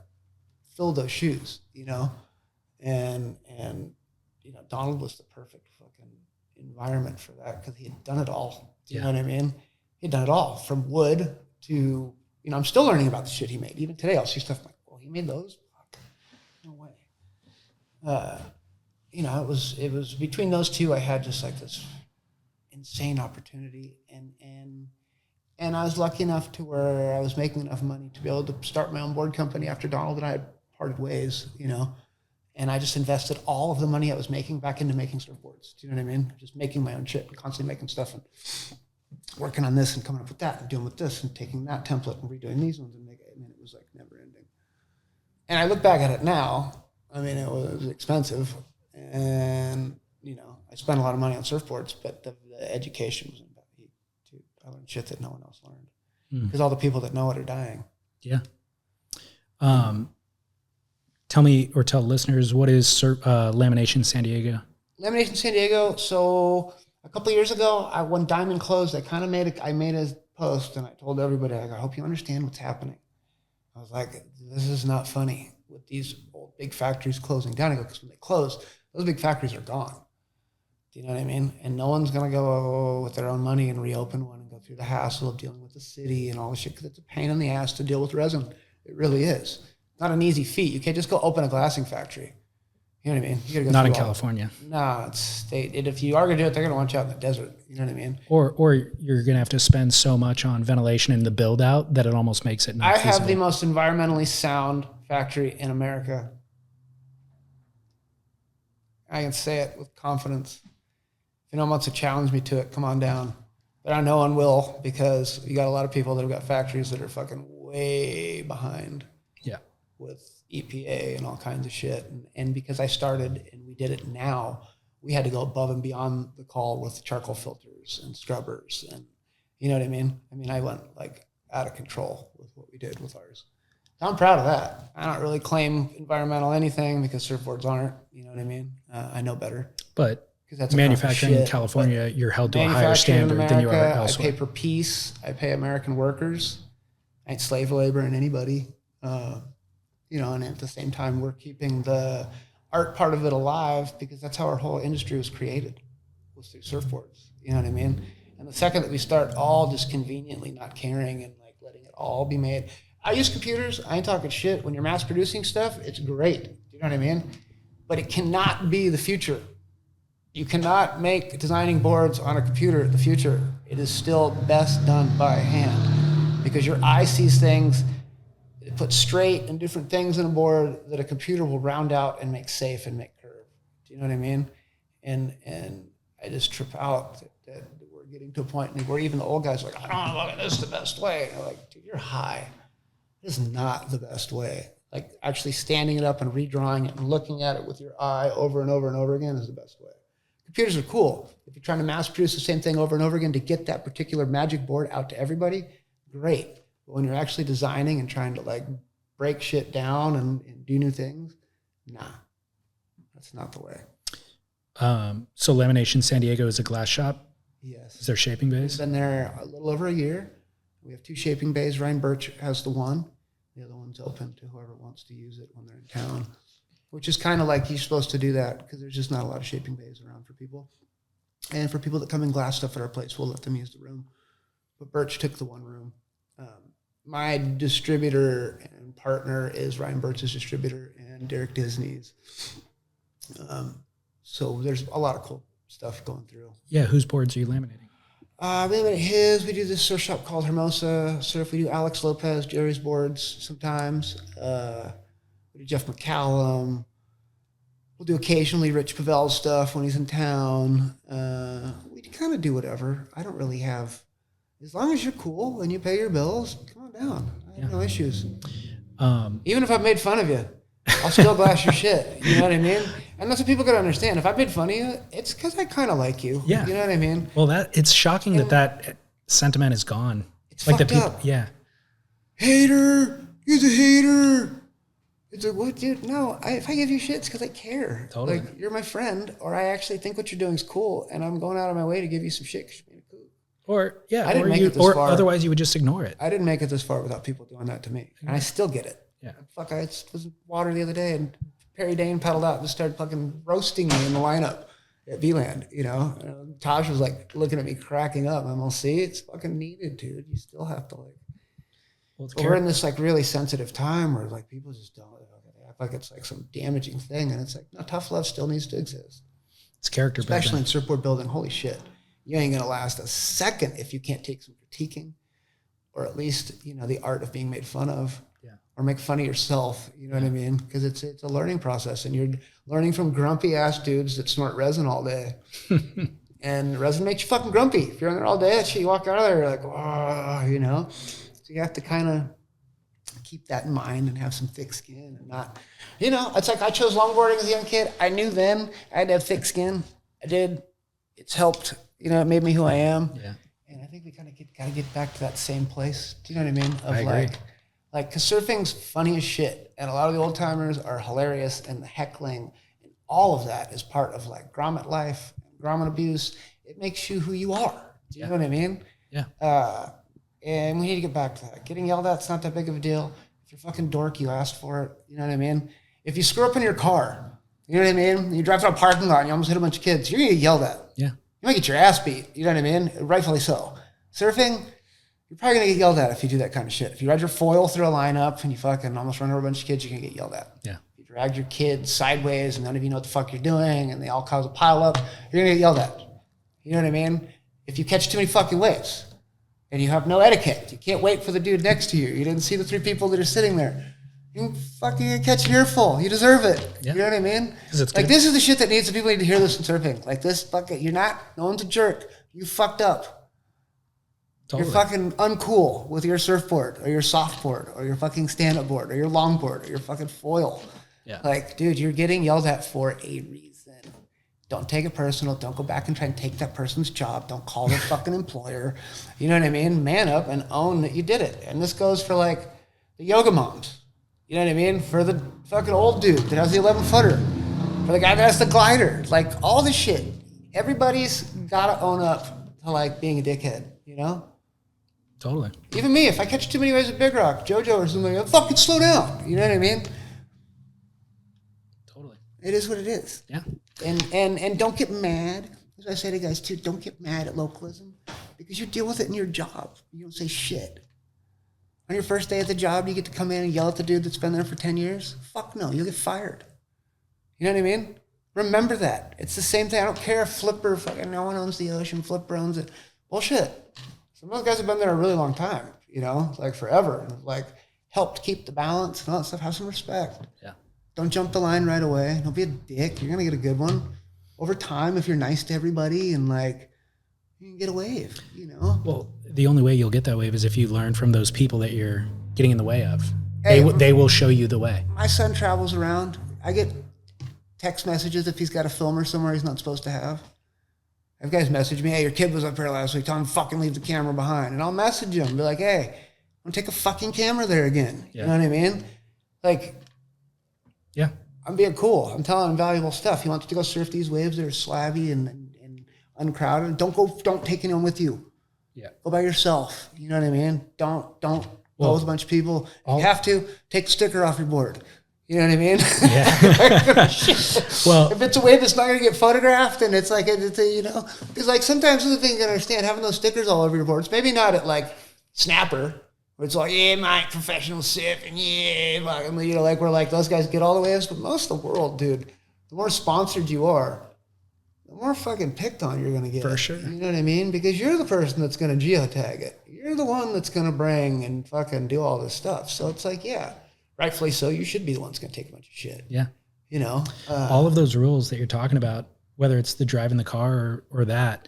Speaker 2: fill those shoes, and Donald was the perfect fucking environment for that because he had done it all. Do you know what I mean? He had done it all from wood to, I'm still learning about the shit he made. Even today, I'll see stuff like, well, he made those? Fuck. No way. It was between those two, I had just like this insane opportunity, and I was lucky enough to where I was making enough money to be able to start my own board company after Donald and I had parted ways, and I just invested all of the money I was making back into making surfboards. Do you know what I mean? Just making my own shit and constantly making stuff and working on this and coming up with that and doing with this and taking that template and redoing these ones and it was like never ending. And I look back at it now, it was expensive and, I spent a lot of money on surfboards, but the education was about heat too. I learned shit that no one else learned because all the people that know it are dying.
Speaker 1: Yeah. Tell me or tell listeners, what is Lamination San Diego?
Speaker 2: Lamination San Diego. So a couple of years ago, when Diamond closed, I made a post and I told everybody, I hope you understand what's happening. I was like, this is not funny with these old big factories closing down. Because when they close, those big factories are gone. Do you know what I mean? And no one's going to go with their own money and reopen one and go through the hassle of dealing with the city and all the shit, because it's a pain in the ass to deal with resin. It really is. Not an easy feat. You can't just go open a glassing factory. You know what I mean? You gotta go
Speaker 1: Not in
Speaker 2: through
Speaker 1: California.
Speaker 2: No, it's state. If you are going to do it, they're going to want you out in the desert. You know what I mean?
Speaker 1: Or you're going to have to spend so much on ventilation and the build out that it almost makes it not feasible.
Speaker 2: Have the most environmentally sound factory in America. I can say it with confidence. If anyone wants to challenge me to it, come on down. But I know one will, because you got a lot of people that have got factories that are fucking way behind.
Speaker 1: Yeah.
Speaker 2: With EPA and all kinds of shit. And because I started and we did it now, we had to go above and beyond the call with charcoal filters and scrubbers. And you know what I mean? I mean, I went like out of control with what we did with ours. So I'm proud of that. I don't really claim environmental anything because surfboards aren't, you know what I mean? I know better.
Speaker 1: But
Speaker 2: that's
Speaker 1: manufacturing in California, you're held to a higher standard than you are elsewhere.
Speaker 2: I pay per piece. I pay American workers. I ain't slave labor in anybody. You know, and at the same time, we're keeping the art part of it alive because that's how our whole industry was created, was through surfboards. You know what I mean? And the second that we start all just conveniently not caring and like letting it all be made. I use computers. I ain't talking shit. When you're mass producing stuff, it's great. You know what I mean? But it cannot be the future. You cannot make designing boards on a computer the future. It is still best done by hand because your eye sees things. It puts straight and different things in a board that a computer will round out and make safe and make curve. Do you know what I mean? And I just trip out that we're getting to a point where even the old guys are like, I don't know, look at this the best way. And I'm like, dude, you're high. This is not the best way. Like actually standing it up and redrawing it and looking at it with your eye over and over and over again is the best way. Computers are cool. If you're trying to mass produce the same thing over and over again to get that particular magic board out to everybody, great. But when you're actually designing and trying to like break shit down and do new things, nah, that's not the way.
Speaker 1: So Lamination San Diego is a glass shop?
Speaker 2: Yes.
Speaker 1: Is there shaping bays?
Speaker 2: We've been there a little over a year. We have 2 shaping bays. Ryan Birch has the one. The other one's open to whoever wants to use it when they're in town, which is kind of like you're supposed to do that because there's just not a lot of shaping bays around for people. And for people that come in glass stuff at our place, we'll let them use the room. But Birch took the one room. My distributor and partner is Ryan Birch's distributor and Derek Disney's. So there's a lot of cool stuff going through.
Speaker 1: Yeah, whose boards are you laminating?
Speaker 2: We laminate his. We do this surf shop called Hermosa Surf. We do Alex Lopez, Jerry's boards sometimes. We do Jeff McCallum. We'll do occasionally Rich Pavel's stuff when he's in town. We kind of do whatever. I don't really have... As long as you're cool and you pay your bills, come on down. I have no issues. Even if I've made fun of you, I'll still glass your shit. You know what I mean? And that's what people got to understand. If I made fun of you, it's because I kind of like you.
Speaker 1: Yeah.
Speaker 2: You know what I mean?
Speaker 1: Well, it's shocking that sentiment is gone.
Speaker 2: It's like fucked up.
Speaker 1: Yeah.
Speaker 2: Hater. He's a hater. It's like, what, dude? No, if I give you shit, it's because I care.
Speaker 1: Totally.
Speaker 2: Like, you're my friend, or I actually think what you're doing is cool, and I'm going out of my way to give you some shit because you're being cool.
Speaker 1: Or, yeah,
Speaker 2: I didn't make it this far.
Speaker 1: Otherwise you would just ignore it.
Speaker 2: I didn't make it this far without people doing that to me. And I still get it.
Speaker 1: Yeah.
Speaker 2: Fuck, I was in water the other day and Perry Dane paddled out and just started fucking roasting me in the lineup at V-Land, you know? And Taj was like looking at me cracking up. I'm all, see, it's fucking needed, dude. You still have to like... Well, we're in this like really sensitive time where like people just don't... They act like it's like some damaging thing. And it's like, no, tough love still needs to exist.
Speaker 1: It's character building.
Speaker 2: Especially in surfboard building. Holy shit. You ain't going to last a second if you can't take some critiquing or at least, you know, the art of being made fun of or make fun of yourself. You know what I mean? Because it's a learning process and you're learning from grumpy ass dudes that snort resin all day. And resin makes you fucking grumpy. If you're in there all day, you walk out of there, you're like, oh, you know? So you have to kind of keep that in mind and have some thick skin and not, you know, it's like I chose longboarding as a young kid. I knew then I had to have thick skin. I did. It's helped. You know, it made me who I am. Yeah. And I think we kind of got to get back to that same place. Do you know what I mean? Of
Speaker 1: I agree.
Speaker 2: Because surfing's funny as shit. And a lot of the old timers are hilarious and the heckling and all of that is part of like grommet life, grommet abuse. It makes you who you are. Do you know what I mean?
Speaker 1: Yeah.
Speaker 2: And we need to get back to that. Getting yelled at, it's not that big of a deal. If you're fucking dork, you asked for it. You know what I mean? If you screw up in your car, you know what I mean? You drive through a parking lot and you almost hit a bunch of kids, you're going to get yelled at.
Speaker 1: Yeah.
Speaker 2: You might get your ass beat, you know what I mean? Rightfully so. Surfing, you're probably going to get yelled at if you do that kind of shit. If you ride your foil through a lineup and you fucking almost run over a bunch of kids, you're going to get yelled at.
Speaker 1: Yeah.
Speaker 2: If you dragged your kids sideways and none of you know what the fuck you're doing and they all cause a pile up, you're gonna get yelled at. You know what I mean? If you catch too many fucking waves and you have no etiquette, you can't wait for the dude next to you. You didn't see the 3 people that are sitting there. You fucking catch an earful. You deserve it. Yeah. You know what I mean? Like, this is the shit that people need to hear this in surfing. Like, this fucking, no one's a jerk. You fucked up. Totally. You're fucking uncool with your surfboard or your softboard or your fucking stand-up board or your longboard or your fucking foil. Yeah. Like, dude, you're getting yelled at for a reason. Don't take it personal. Don't go back and try and take that person's job. Don't call their fucking employer. You know what I mean? Man up and own that you did it. And this goes for, like, the yoga moms. You know what I mean? For the fucking old dude that has the 11-footer. For the guy that has the glider. Like, all this shit. Everybody's got to own up to, like, being a dickhead, you know?
Speaker 1: Totally.
Speaker 2: Even me, if I catch too many waves at Big Rock, JoJo or something, I'll fucking slow down. You know what I mean?
Speaker 1: Totally.
Speaker 2: It is what it is.
Speaker 1: Yeah.
Speaker 2: And don't get mad. As I say to guys, too, don't get mad at localism. Because you deal with it in your job. You don't say shit. On your first day at the job, you get to come in and yell at the dude that's been there for 10 years? Fuck no, you'll get fired. You know what I mean? Remember that. It's the same thing. I don't care if Flipper, fucking no one owns the ocean, Flipper owns it. Bullshit. Some of those guys have been there a really long time, you know, like forever. Like, helped keep the balance and all that stuff. Have some respect.
Speaker 1: Yeah.
Speaker 2: Don't jump the line right away. Don't be a dick. You're going to get a good one. Over time, if you're nice to everybody and, like, you can get a wave, you know?
Speaker 1: Well, the only way you'll get that wave is if you learn from those people that you're getting in the way of. They will show you the way.
Speaker 2: My son travels around. I get text messages if he's got a filmer somewhere he's not supposed to have. I have guys message me, hey, your kid was up here last week. Tell him to fucking leave the camera behind. And I'll message him, be like, hey, I'm going to take a fucking camera there again. Yeah. You know what I mean? Like,
Speaker 1: yeah,
Speaker 2: I'm being cool. I'm telling him valuable stuff. He wants to go surf these waves that are slabby and uncrowded. Don't take anyone with you.
Speaker 1: Yeah. Go
Speaker 2: by yourself. You know what I mean? Don't go with a bunch of people. If you have to, take the sticker off your board. You know what I mean? Yeah. Well, if it's a wave that's not going to get photographed and it's like, you know, because like sometimes the thing you can understand, having those stickers all over your boards, maybe not at like Snapper, where it's like, yeah, my professional surf, and yeah, you know, like where like those guys get all the waves, but most of the world, dude, the more sponsored you are, the more fucking picked on you're going to get.
Speaker 1: For sure.
Speaker 2: You know what I mean? Because you're the person that's going to geotag it. You're the one that's going to bring and fucking do all this stuff. So it's like, yeah, rightfully so. You should be the one that's going to take a bunch of shit.
Speaker 1: Yeah.
Speaker 2: You know?
Speaker 1: All of those rules that you're talking about, whether it's the driving the car or that,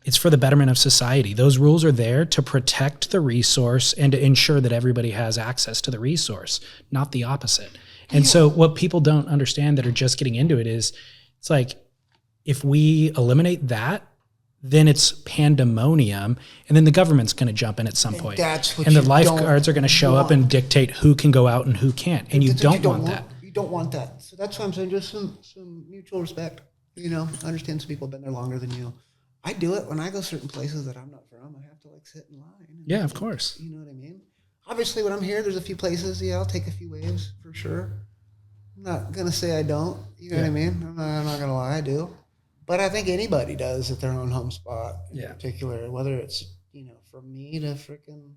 Speaker 1: it's for the betterment of society. Those rules are there to protect the resource and to ensure that everybody has access to the resource, not the opposite. And so what people don't understand that are just getting into it is, it's like, if we eliminate that, then it's pandemonium, and then the government's going to jump in at some point. And the lifeguards are going to show up and dictate who can go out and who can't. And you don't want that.
Speaker 2: You don't want that. So that's why I'm saying just some mutual respect. You know, I understand some people have been there longer than you. I do it when I go certain places that I'm not from. I have to like sit in line.
Speaker 1: Yeah, of course.
Speaker 2: You know what I mean? Obviously, when I'm here, there's a few places. Yeah, I'll take a few waves for sure. I'm not going to say I don't. You know what I mean? I'm not going to lie. I do. But I think anybody does at their own home spot in particular, whether it's, you know, from me to freaking,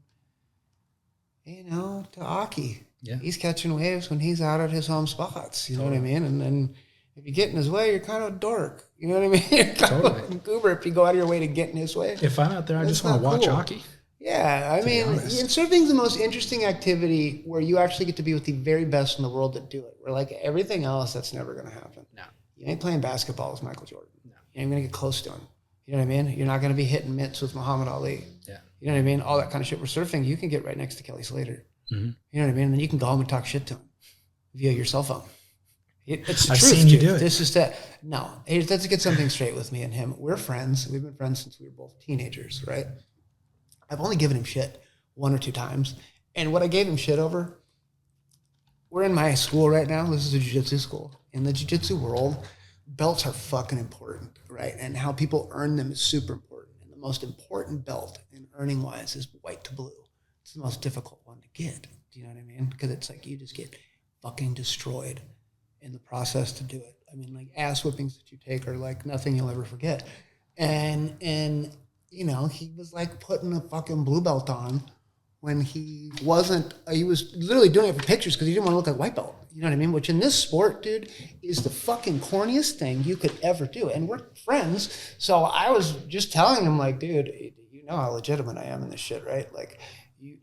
Speaker 2: you know, to Aki. Yeah. He's catching waves when he's out at his home spots. You know what I mean? And then if you get in his way, you're kind of a dork. You know what I mean? You're kind of a goober if you go out of your way to get in his way.
Speaker 1: If I'm out there, I just want to watch Aki.
Speaker 2: Yeah, I mean, and surfing's the most interesting activity where you actually get to be with the very best in the world that do it. Where like everything else, that's never going to happen. No. You ain't playing basketball with Michael Jordan. No. You ain't going to get close to him. You know what I mean? You're not going to be hitting mitts with Muhammad Ali. Yeah. You know what I mean? All that kind of shit. We're surfing. You can get right next to Kelly Slater. Mm-hmm. You know what I mean? And then you can go home and talk shit to him via your cell phone. It's the
Speaker 1: I've
Speaker 2: truth,
Speaker 1: seen you do it.
Speaker 2: This is that. No, let's get something straight with me and him. We're friends. We've been friends since we were both teenagers, right? I've only given him shit 1 or 2 times. And what I gave him shit over, we're in my school right now. This is a jiu-jitsu school. In the jiu-jitsu world, belts are fucking important, right? And how people earn them is super important. And the most important belt in earning wise is white to blue. It's the most difficult one to get. Do you know what I mean? Because it's like you just get fucking destroyed in the process to do it. I mean, like ass whippings that you take are like nothing you'll ever forget. And you know, he was like putting a fucking blue belt on when he wasn't, he was literally doing it for pictures because he didn't want to look like a white belt. You know what I mean? Which in this sport, dude, is the fucking corniest thing you could ever do. And we're friends. So I was just telling him, like, dude, you know how legitimate I am in this shit, right? Like, you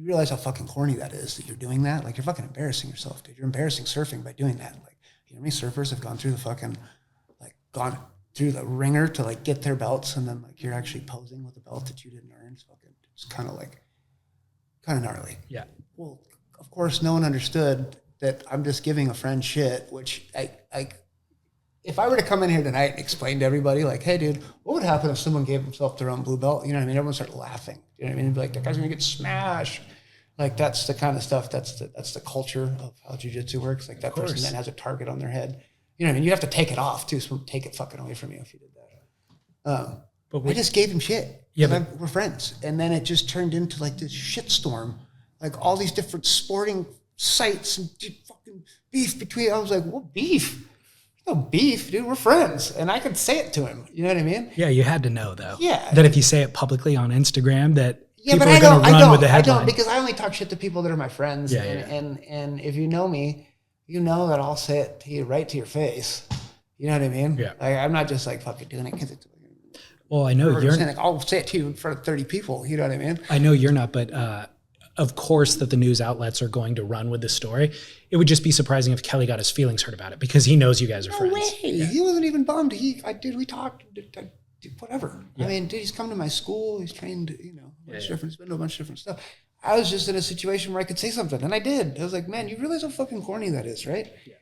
Speaker 2: realize how fucking corny that is, that you're doing that? Like, you're fucking embarrassing yourself, dude. You're embarrassing surfing by doing that. Like, you know how many surfers have gone through the fucking, like, gone through the ringer to, like, get their belts, and then, like, you're actually posing with a belt that you didn't earn. It's kind of gnarly.
Speaker 1: Yeah.
Speaker 2: Well, of course, no one understood that I'm just giving a friend shit, which if I were to come in here tonight and explain to everybody, like, hey, dude, what would happen if someone gave himself their own blue belt? You know what I mean? Everyone started laughing. You know what I mean? It'd be like, that guy's going to get smashed. Like, that's the kind of stuff, that's the culture of how jiu-jitsu works. Like, that person then has a target on their head. You know what I mean? You have to take it off, too, so take it fucking away from you if you did that. But I just gave him shit. Yeah, we're friends. And then it just turned into, like, this shitstorm. Like, all these different sporting sites and fucking beef between. I was like, what beef? No beef, dude. We're friends. And I could say it to him. You know what I mean?
Speaker 1: Yeah, you had to know, though.
Speaker 2: Yeah.
Speaker 1: That if you say it publicly on Instagram, that people
Speaker 2: but
Speaker 1: are going to run with the headline.
Speaker 2: I don't, because I only talk shit to people that are my friends.
Speaker 1: Yeah,
Speaker 2: and if you know me, you know that I'll say it to you right to your face. You know what I mean?
Speaker 1: Yeah.
Speaker 2: Like, I'm not just like fucking doing it because it's.
Speaker 1: Well, I know you're.
Speaker 2: Saying, like, I'll say it to you in front of 30 people. You know what I mean?
Speaker 1: I know you're not, but of course that the news outlets are going to run with the story. It would just be surprising if Kelly got his feelings hurt about it because he knows you guys are friends.
Speaker 2: No way. Yeah. He wasn't even bummed. We talked, whatever. Yeah. I mean, dude, he's come to my school. He's trained, you know, different. He's been to a bunch of different stuff. I was just in a situation where I could say something, and I did. I was like, man, you realize how fucking corny that is, right? Yeah.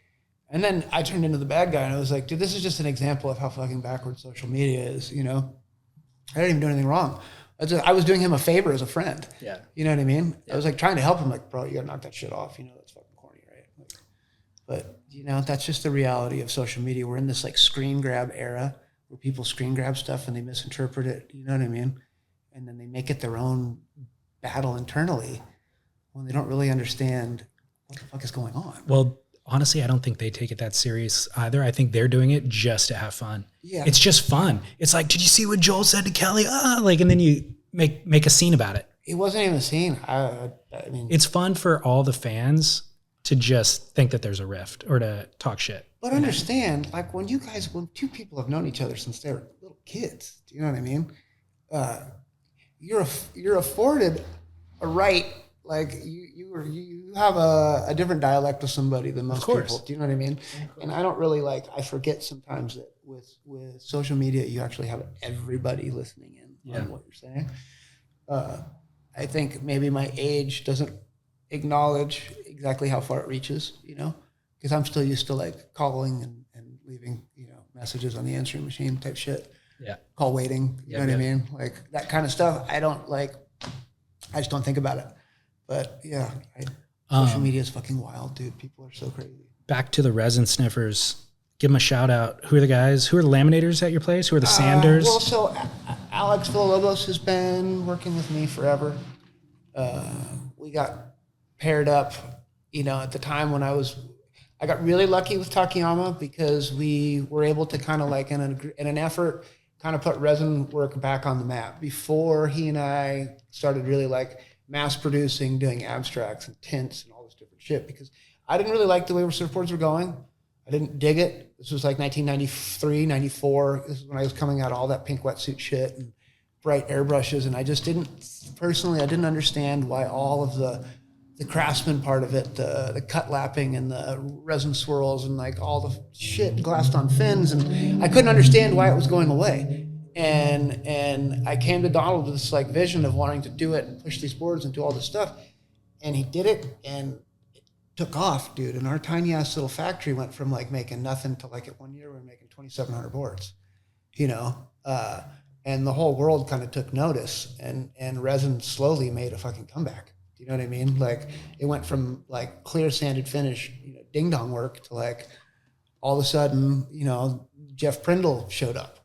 Speaker 2: And then I turned into the bad guy, and I was like, dude, this is just an example of how fucking backwards social media is, you know? I didn't even do anything wrong. I was doing him a favor as a friend. Yeah. You know what I mean? Yeah. I was like trying to help him, like, bro, you gotta knock that shit off. You know, that's fucking corny, right? Like, but, you know, that's just the reality of social media. We're in this, like, screen grab era where people screen grab stuff and they misinterpret it. You know what I mean? And then they make it their own battle internally when they don't really understand what the fuck is going on.
Speaker 1: Well, honestly, I don't think they take it that serious either. I think they're doing it just to have fun. Yeah. It's just fun. It's like, did you see what Joel said to Kelly? Like, and then you make a scene about it.
Speaker 2: It wasn't even a scene. I mean,
Speaker 1: it's fun for all the fans to just think that there's a rift or to talk shit.
Speaker 2: But understand, like, when two people have known each other since they were little kids, do you know what I mean? You're afforded a right. Like, you have a different dialect with somebody than most people. Do you know what I mean? And I don't really I forget sometimes that with social media, you actually have everybody listening in on what you're saying. I think maybe my age doesn't acknowledge exactly how far it reaches, you know, because I'm still used to, like, calling and leaving, you know, messages on the answering machine type shit. Yeah. Call waiting. You know what I mean? Like, that kind of stuff. I just don't think about it. But yeah, social media is fucking wild, dude. People are so crazy.
Speaker 1: Back to the resin sniffers. Give them a shout out. Who are the guys? Who are the laminators at your place? Who are the sanders?
Speaker 2: Well, so Alex Villalobos has been working with me forever. We got paired up, you know, at the time when I got really lucky with Takayama because we were able to kind of, like, in an effort, kind of put resin work back on the map before he and I started really, like, mass producing, doing abstracts and tints and all this different shit, because I didn't really like the way our surfboards were going. I didn't dig it. This was like 1993, 94. This is when I was coming out all that pink wetsuit shit and bright airbrushes. And I just didn't understand why all of the craftsman part of it, the cut lapping and the resin swirls and, like, all the shit glassed on fins. And I couldn't understand why it was going away. And I came to Donald with this, like, vision of wanting to do it and push these boards and do all this stuff. And he did it, and it took off, dude. And our tiny ass little factory went from, like, making nothing to, like, at 1 year we were making 2,700 boards, you know? And the whole world kind of took notice, and resin slowly made a fucking comeback. Do you know what I mean? Like, it went from, like, clear sanded finish, you know, ding dong work to, like, all of a sudden, you know, Jeff Prindle showed up,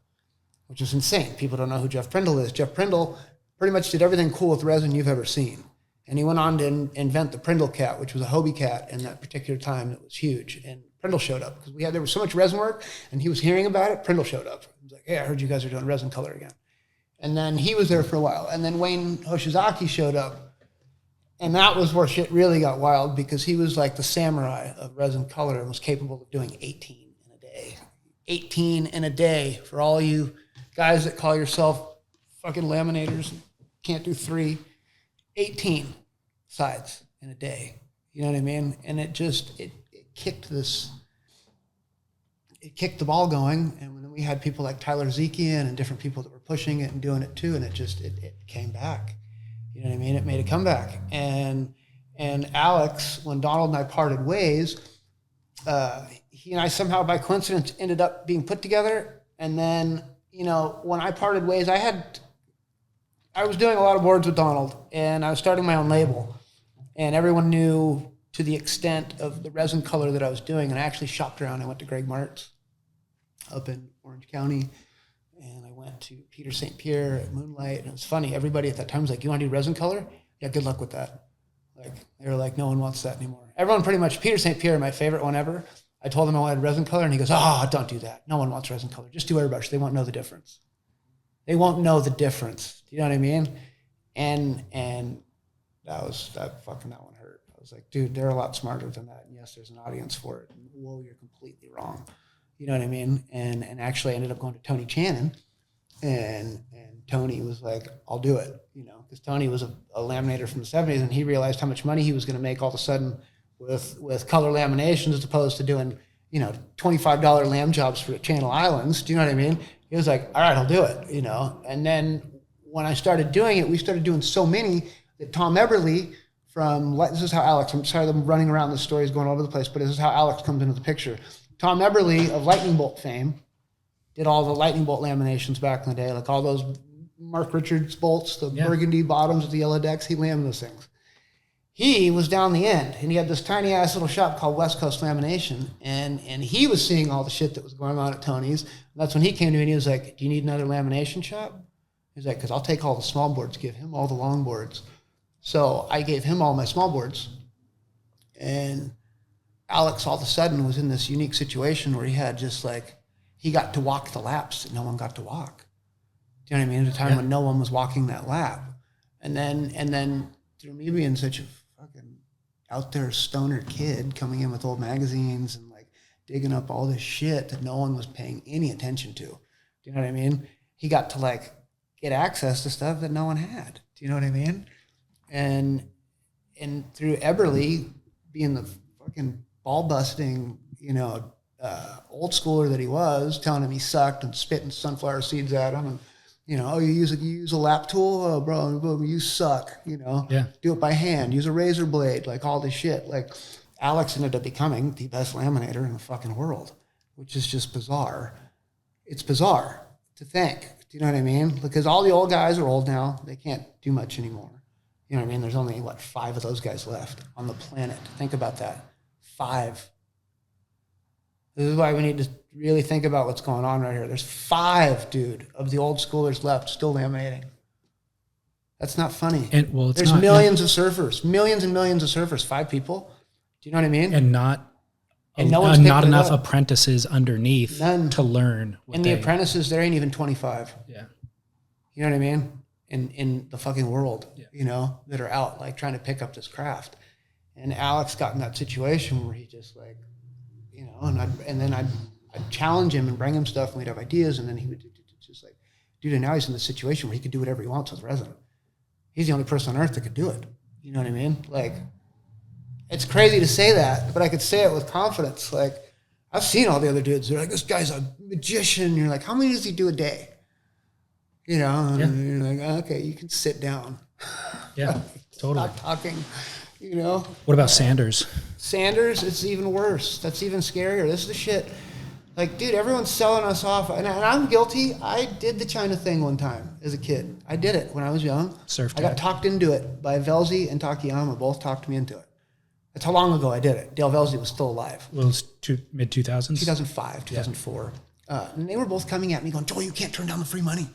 Speaker 2: which is insane. People don't know who Jeff Prindle is. Jeff Prindle pretty much did everything cool with resin you've ever seen. And he went on to invent the Prindle cat, which was a Hobie cat in that particular time that was huge. And Prindle showed up because there was so much resin work, and he was hearing about it. Prindle showed up. He was like, hey, I heard you guys are doing resin color again. And then he was there for a while. And then Wayne Hoshizaki showed up And that was where shit really got wild, because he was like the samurai of resin color and was capable of doing 18 in a day. 18 in a day for all you guys that call yourself fucking laminators and can't do 3. 18 sides in a day. You know what I mean? And it kicked the ball going. And then we had people like Tyler Zekian and different people that were pushing it and doing it too. And it came back. You know what I mean? It made a comeback. And Alex, when Donald and I parted ways, he and I somehow by coincidence ended up being put together. And then, you know, when I parted ways, I was doing a lot of boards with Donald, and I was starting my own label, and everyone knew to the extent of the resin color that I was doing. And I actually shopped around. I went to Greg Mart's up in Orange County, and I went to Peter St. Pierre at Moonlight. And it was funny. Everybody at that time was like, "You want to do resin color? Yeah, good luck with that." Like, they were like, "No one wants that anymore." Everyone pretty much, Peter St. Pierre, my favorite one ever. I told him I wanted resin color, and he goes, "Oh, don't do that. No one wants resin color. Just do airbrush. They won't know the difference." They won't know the difference. Do you know what I mean? And that one hurt. I was like, dude, they're a lot smarter than that. And yes, there's an audience for it. And whoa, you're completely wrong. You know what I mean? And actually I ended up going to Tony Channon, and Tony was like, "I'll do it," you know, because Tony was a laminator from the 70s, and he realized how much money he was going to make all of a sudden with color laminations, as opposed to doing, you know, $25 lamb jobs for Channel Islands. Do you know what I mean? He was like, "All right, I'll do it," you know. And then when I started doing it, we started doing so many that Tom Eberly this is how Alex, I'm sorry I'm running around, the story's going all over the place, but this is how Alex comes into the picture. Tom Eberly of Lightning Bolt fame did all the Lightning Bolt laminations back in the day, like all those Mark Richards bolts, the burgundy bottoms with the yellow decks. He lamed those things. He was down the end, and he had this tiny ass little shop called West Coast Lamination, and he was seeing all the shit that was going on at Tony's. And that's when he came to me and he was like, "Do you need another lamination shop?" He's like, "Because I'll take all the small boards, give him all the long boards." So I gave him all my small boards, and Alex all of a sudden was in this unique situation where he had just like, he got to walk the laps that no one got to walk. Do you know what I mean? At a time when no one was walking that lap. And then through me being such a fucking out there stoner kid coming in with old magazines and like digging up all this shit that no one was paying any attention to. Do you know what I mean? He got to like get access to stuff that no one had. Do you know what I mean? And through Eberly being the fucking ball busting, you know, old schooler that he was, telling him he sucked and spitting sunflower seeds at him, and you know, "Oh, you use a lap tool? Oh, bro, you suck. You know, do it by hand. Use a razor blade." Like all this shit. Like Alex ended up becoming the best laminator in the fucking world, which is just bizarre. It's bizarre to think. Do you know what I mean? Because all the old guys are old now. They can't do much anymore. You know what I mean? There's only, 5 of those guys left on the planet. Think about that. 5. This is why we need to really think about what's going on right here. There's 5, dude, of the old schoolers left still laminating. That's not funny.
Speaker 1: And
Speaker 2: there's millions of surfers, millions and millions of surfers. 5 people. Do you know what I mean?
Speaker 1: And not enough apprentices underneath to learn.
Speaker 2: And the apprentices, there ain't even 25.
Speaker 1: Yeah.
Speaker 2: You know what I mean? In the fucking world, you know, that are out like trying to pick up this craft. And Alex got in that situation where he just like, you know, and then I'd challenge him and bring him stuff, and we'd have ideas, and then he would just like, dude, and now he's in the situation where he can do whatever he wants with resin. He's the only person on earth that could do it. You know what I mean? Like, it's crazy to say that, but I could say it with confidence. Like, I've seen all the other dudes. They're like, "This guy's a magician." You're like, "How many does he do a day?" You know, and you're like, "Okay, you can sit down."
Speaker 1: Yeah, totally.
Speaker 2: Stop talking, you know.
Speaker 1: What about Sanders?
Speaker 2: Sanders, it's even worse. That's even scarier. This is the shit. Like, dude, everyone's selling us off. And I'm guilty. I did the China thing one time as a kid. I did it when I was young. I got talked into it by Velzy and Takayama. Both talked me into it. That's how long ago I did it. Dale Velzy was still alive.
Speaker 1: Well, it was mid-2000s?
Speaker 2: 2005, 2004. And they were both coming at me going, "Joel, you can't turn down the free money."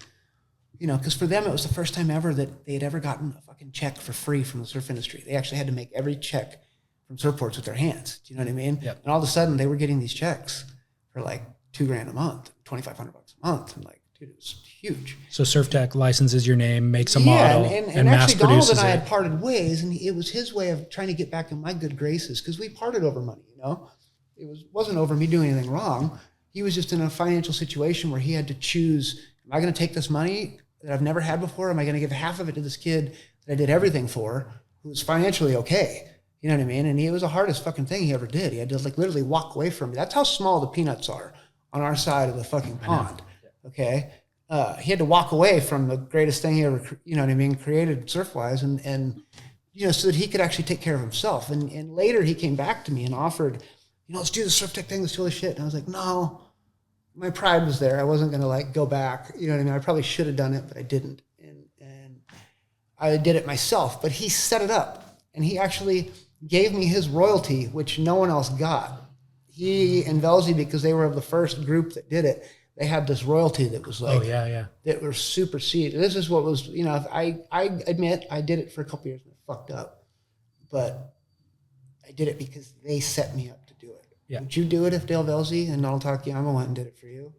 Speaker 2: You know, because for them, it was the first time ever that they had ever gotten a fucking check for free from the surf industry. They actually had to make every check from surfboards with their hands. Do you know what I mean?
Speaker 1: Yep.
Speaker 2: And all of a sudden, they were getting these checks for like $2,000 a month, $2,500 a month. And like, dude, it was huge.
Speaker 1: So Surf Tech licenses your name, makes a model, and mass
Speaker 2: actually Donald
Speaker 1: produces
Speaker 2: and I
Speaker 1: it.
Speaker 2: had parted ways, and it was his way of trying to get back in my good graces because we parted over money, you know? It wasn't over me doing anything wrong. He was just in a financial situation where he had to choose, am I going to take this money that I've never had before? Am I going to give half of it to this kid that I did everything for, who was financially okay? You know what I mean? And it was the hardest fucking thing he ever did. He had to like literally walk away from me. That's how small the peanuts are on our side of the fucking pond. Okay. He had to walk away from the greatest thing he ever, you know what I mean, created surf-wise, and you know, so that he could actually take care of himself. And later he came back to me and offered, you know, let's do the Surf Tech thing, let's do all this shit. And I was like, no, my pride was there. I wasn't going to like go back. You know what I mean? I probably should have done it, but I didn't. And I did it myself, but he set it up, and he actually gave me his royalty, which no one else got. He and Velzy, because they were of the first group that did it, they had this royalty that was like, that was superseded. This is what was, you know, I admit I did it for a couple years and I fucked up, but I did it because they set me up to do it. Yeah. Would you do it if Dale Velzy and Donald Takayama went and did it for you?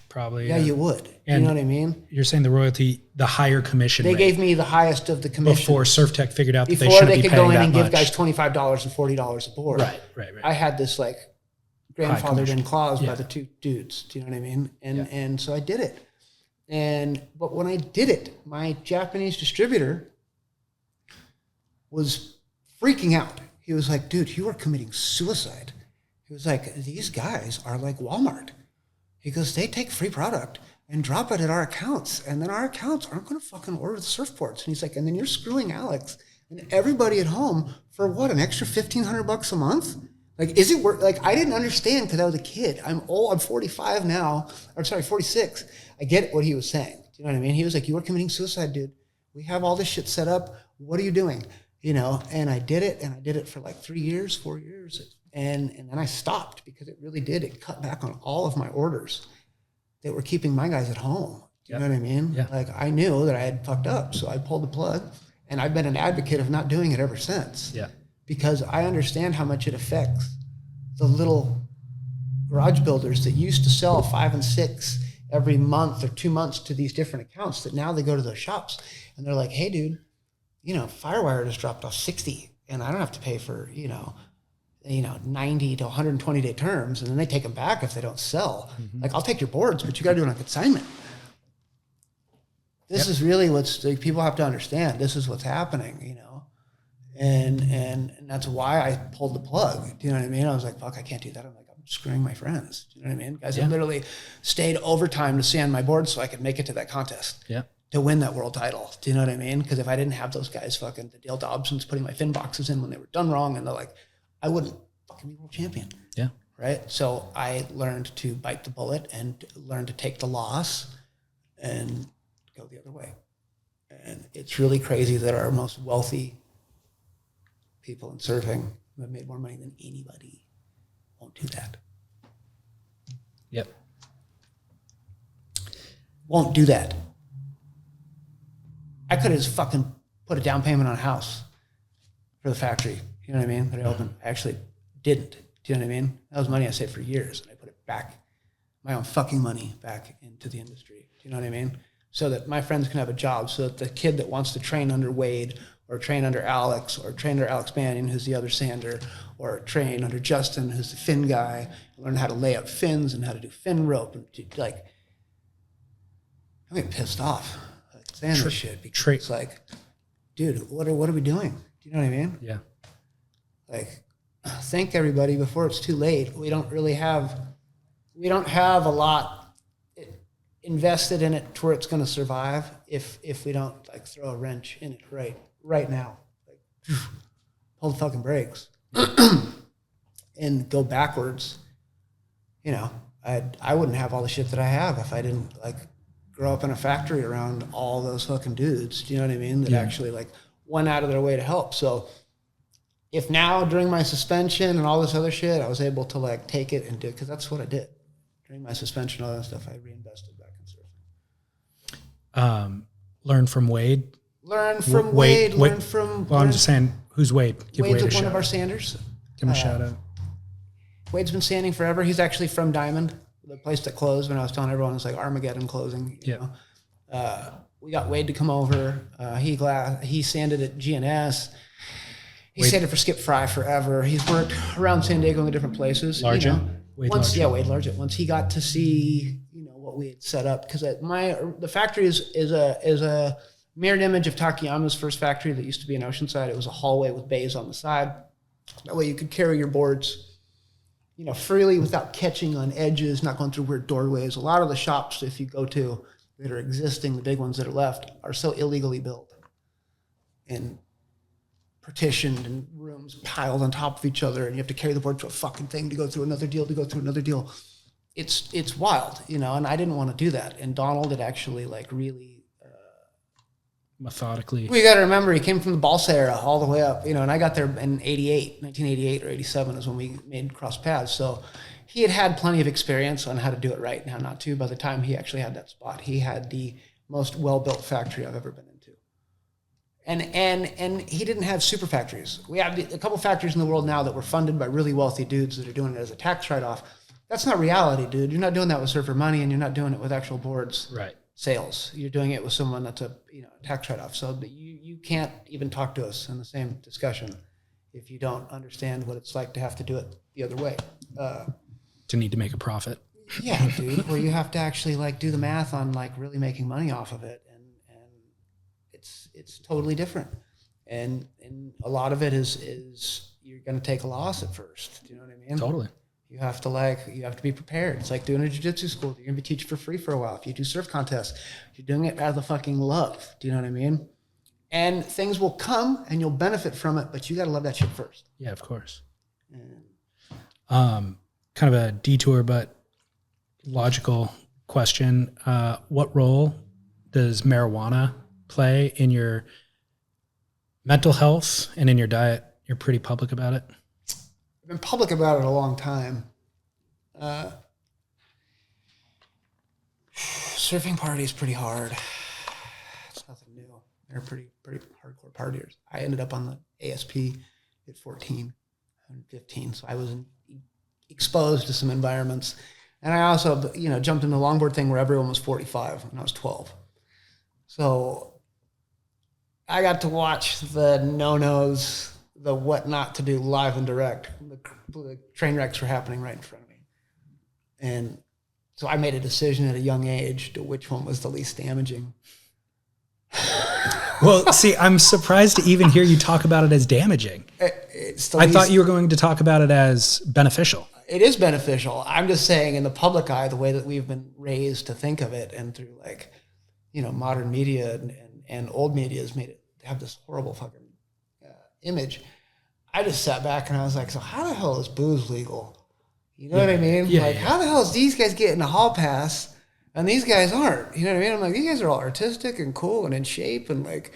Speaker 1: Probably.
Speaker 2: Yeah, you would. And you know what I mean?
Speaker 1: You're saying the royalty, the higher commission
Speaker 2: They
Speaker 1: rate.
Speaker 2: gave me the highest of the commission.
Speaker 1: Before Surf Tech figured out that they
Speaker 2: Before
Speaker 1: shouldn't
Speaker 2: they
Speaker 1: be
Speaker 2: could go
Speaker 1: paying
Speaker 2: in
Speaker 1: that
Speaker 2: and
Speaker 1: much.
Speaker 2: give guys $25 and $40 a board.
Speaker 1: Right.
Speaker 2: I had this like grandfathered in clause by the two dudes. Do you know what I mean? And so I did it. But when I did it, my Japanese distributor was freaking out. He was like, dude, you are committing suicide. He was like, these guys are like Walmart. He goes, they take free product and drop it at our accounts, and then our accounts aren't going to fucking order the surfboards. And he's like, and then you're screwing Alex and everybody at home for what, an extra $1,500 a month? Like, is it worth, like, I didn't understand because I was a kid. I'm old, I'm 45 now, or sorry, 46. I get what he was saying. Do you know what I mean? He was like, you are committing suicide, dude. We have all this shit set up. What are you doing? You know, and I did it, and I did it for like 3 years, 4 years. And then I stopped because it really did. It cut back on all of my orders that were keeping my guys at home. Do you know what I mean? Yeah. Like, I knew that I had fucked up, so I pulled the plug, and I've been an advocate of not doing it ever since. Yeah. Because I understand how much it affects the little garage builders that used to sell 5 and 6 every month or 2 months to these different accounts, that now they go to those shops and they're like, hey, dude, you know, Firewire just dropped off 60 and I don't have to pay for, you know, 90 to 120 day terms, and then they take them back if they don't sell. Mm-hmm. Like, I'll take your boards, but you got to do it on consignment. This is really what's, like, people have to understand. This is what's happening, you know? And that's why I pulled the plug. Do you know what I mean? I was like, fuck, I can't do that. I'm like, I'm screwing my friends. Do you know what I mean? Guys have literally stayed overtime to sand my board so I could make it to that contest. Yeah. To win that world title. Do you know what I mean? Because if I didn't have those guys fucking, the Dale Dobsons putting my fin boxes in when they were done wrong, and they're like, I wouldn't fucking be world champion. Yeah. Right? So I learned to bite the bullet and learn to take the loss and go the other way. And it's really crazy that our most wealthy people in surfing who have made more money than anybody won't do that. Yep. Won't do that. I could have just fucking put a down payment on a house for the factory. You know what I mean? That I opened. I actually didn't. Do you know what I mean? That was money I saved for years, and I put it back, my own fucking money back into the industry. Do you know what I mean? So that my friends can have a job, so that the kid that wants to train under Wade or train under Alex or train under Alex Banyan, who's the other sander, or train under Justin, who's the fin guy, learn how to lay up fins and how to do fin rope. And like, I'm getting pissed off saying this shit because it's like, dude, what are we doing? Do you know what I mean? Yeah. Like, thank everybody before it's too late. We don't have a lot invested in it to where it's going to survive if we don't like throw a wrench in it right now. Like, pull the fucking brakes and go backwards. You know, I wouldn't have all the shit that I have if I didn't like grow up in a factory around all those fucking dudes. Do you know what I mean? That actually like went out of their way to help. So if now during my suspension and all this other shit, I was able to like take it and do it, because that's what I did. During my suspension, all that stuff, I reinvested back in surfing.
Speaker 1: Learn from Wade.
Speaker 2: Learn from Wade. Learn from...
Speaker 1: Well, I'm just saying, who's Wade? Give
Speaker 2: Wade's
Speaker 1: Wade a
Speaker 2: one
Speaker 1: shout.
Speaker 2: of our sanders.
Speaker 1: Give him a shout out.
Speaker 2: Wade's been sanding forever. He's actually from Diamond. the place that closed when I was telling everyone it was like Armageddon closing. You know? We got Wade to come over. He sanded at GNS. He sanded for Skip Fry forever. He's worked around San Diego in the different places.
Speaker 1: Wade Largent.
Speaker 2: Wade Largent. Once he got to see, you know, what we had set up, because the factory is a mirrored image of Takayama's first factory that used to be in Oceanside. It was a hallway with bays on the side. That way you could carry your boards, you know, freely without catching on edges, not going through weird doorways. A lot of the shops, if you go to, that are existing, the big ones that are left, are so illegally built and partitioned and rooms piled on top of each other, and you have to carry the board to a fucking thing to go through another deal. It's wild, you know, and I didn't want to do that. And Donald had actually like really
Speaker 1: methodically.
Speaker 2: We got to remember, he came from the Balsa era all the way up, you know, and I got there in 1988 or 87 is when we made cross paths. So he had plenty of experience on how to do it right and how not to. By the time he actually had that spot, he had the most well-built factory I've ever been into. And he didn't have super factories. We have a couple factories in the world now that were funded by really wealthy dudes that are doing it as a tax write-off. That's not reality, dude. You're not doing that with surfer money, and you're not doing it with actual boards.
Speaker 1: Right.
Speaker 2: Sales. You're doing it with someone that's a tax write-off. So that you can't even talk to us in the same discussion if you don't understand what it's like to have to do it the other way.
Speaker 1: To need to make a profit.
Speaker 2: Yeah, dude. Where you have to actually like do the math on like really making money off of it, and it's totally different. And a lot of it is you're going to take a loss at first. Do you know what I mean?
Speaker 1: Totally.
Speaker 2: You have to be prepared. It's like doing a jiu-jitsu school. You're going to be teaching for free for a while. If you do surf contests, you're doing it out of the fucking love. Do you know what I mean? And things will come and you'll benefit from it, but you got to love that shit first.
Speaker 1: Yeah, of course. Kind of a detour, but logical question. What role does marijuana play in your mental health and in your diet? You're pretty public about it.
Speaker 2: I've been public about it a long time. Surfing party is pretty hard. It's nothing new. They're pretty hardcore partiers. I ended up on the ASP at 14 and 15, so I was exposed to some environments. And I also, jumped in the longboard thing where everyone was 45 when I was 12. So I got to watch the no-nos, the what not to do live and direct. The train wrecks were happening right in front of me. And so I made a decision at a young age to which one was the least damaging.
Speaker 1: Well, see, I'm surprised to even hear you talk about it as damaging. I thought you were going to talk about it as beneficial.
Speaker 2: It is beneficial. I'm just saying in the public eye, the way that we've been raised to think of it, and through modern media and old media has made it have this horrible fucking image. I just sat back and I was like, so how the hell is booze legal? You know what I mean?
Speaker 1: Yeah,
Speaker 2: how the hell is these guys getting a hall pass and these guys aren't? You know what I mean? I'm like, these guys are all artistic and cool and in shape and like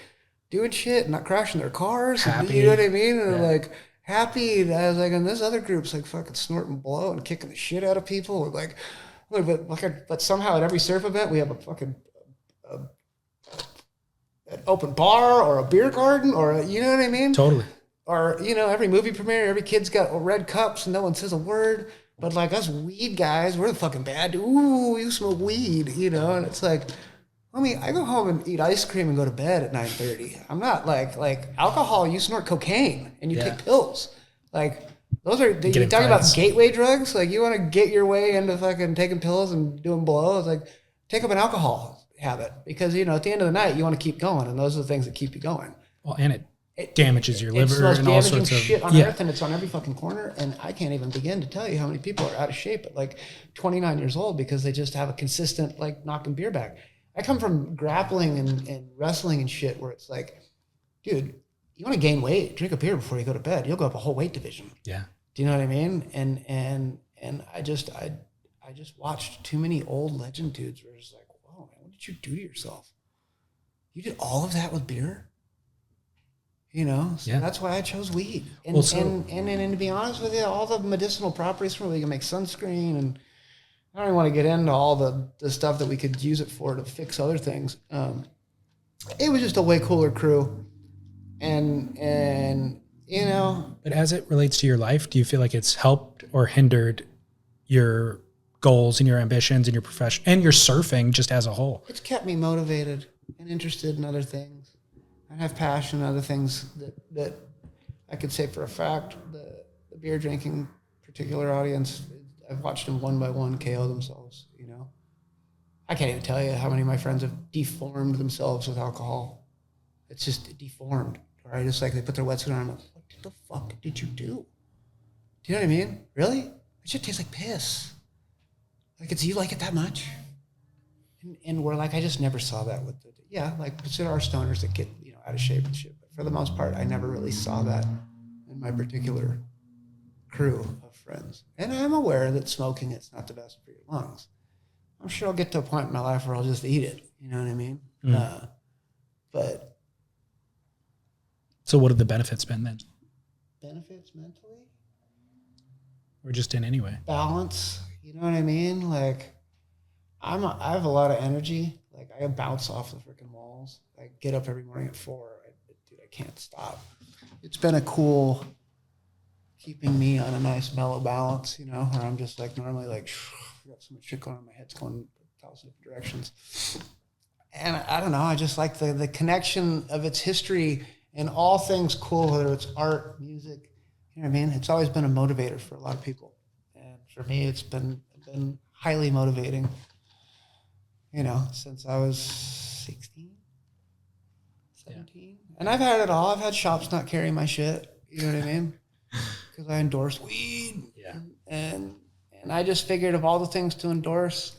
Speaker 2: doing shit and not crashing their cars.
Speaker 1: Happy.
Speaker 2: You know what I mean? And like happy. And I was like, and this other group's like fucking snorting blow and kicking the shit out of people. But somehow at every surf event we have a fucking an open bar or a beer garden or you know what I mean?
Speaker 1: Totally.
Speaker 2: Or, every movie premiere, every kid's got red cups and no one says a word. But like us weed guys, we're the fucking bad. Ooh, you smoke weed, and it's like, I go home and eat ice cream and go to bed at 9:30. I'm not like alcohol, you snort cocaine and you take pills. Like those are, you talking about gateway drugs? Like you want to get your way into fucking taking pills and doing blow. It's like, take up an alcohol habit because, at the end of the night, you want to keep going. And those are the things that keep you going.
Speaker 1: Well, and it damages your liver
Speaker 2: and
Speaker 1: all sorts of
Speaker 2: shit on earth, and it's on every fucking corner. And I can't even begin to tell you how many people are out of shape at like 29 years old because they just have a consistent like knocking beer back. I come from grappling and wrestling and shit where it's like, dude, you want to gain weight, drink a beer before you go to bed. You'll go up a whole weight division.
Speaker 1: Yeah.
Speaker 2: Do you know what I mean? And I just watched too many old legend dudes where it's like, whoa, man, what did you do to yourself? You did all of that with beer? So that's why I chose weed. And, and to be honest with you, all the medicinal properties from it, we can make sunscreen, and I don't even want to get into all the stuff that we could use it for to fix other things. It was just a way cooler crew. And
Speaker 1: But as it relates to your life, do you feel like it's helped or hindered your goals and your ambitions and your profession and your surfing just as a whole?
Speaker 2: It's kept me motivated and interested in other things. I have passion in other things that I could say for a fact. The beer drinking particular audience, I've watched them one by one KO themselves, you know. I can't even tell you how many of my friends have deformed themselves with alcohol. It's just deformed, right? It's like they put their wetsuit on, I'm like, what the fuck did you do? Do you know what I mean? Really? It shit tastes like piss. Like, you like it that much? And we're like, I just never saw that with the, like, there are stoners that get, you know, out of shape and shit. But for the most part, I never really saw that in my particular crew of friends. And I'm aware that smoking it's not the best for your lungs. I'm sure I'll get to a point in my life where I'll just eat it. You know what I mean? But.
Speaker 1: So what have the benefits been then?
Speaker 2: Benefits mentally?
Speaker 1: Or just in any way?
Speaker 2: Balance. You know what I mean? Like, I have a lot of energy. Like, I bounce off the freaking walls. I get up every morning at 4. Dude, I can't stop. It's been a cool keeping me on a nice mellow balance, you know, where I'm just like normally like, I got so much shit going on, my head's going 1,000 different directions. And I don't know, I just like the connection of its history and all things cool, whether it's art, music, you know what I mean? It's always been a motivator for a lot of people. For me, it's been highly motivating, you know, since I was 16, 17. Yeah. And I've had it all. I've had shops not carry my shit, you know what I mean? Because I endorse weed. Yeah. And I just figured of all the things to endorse,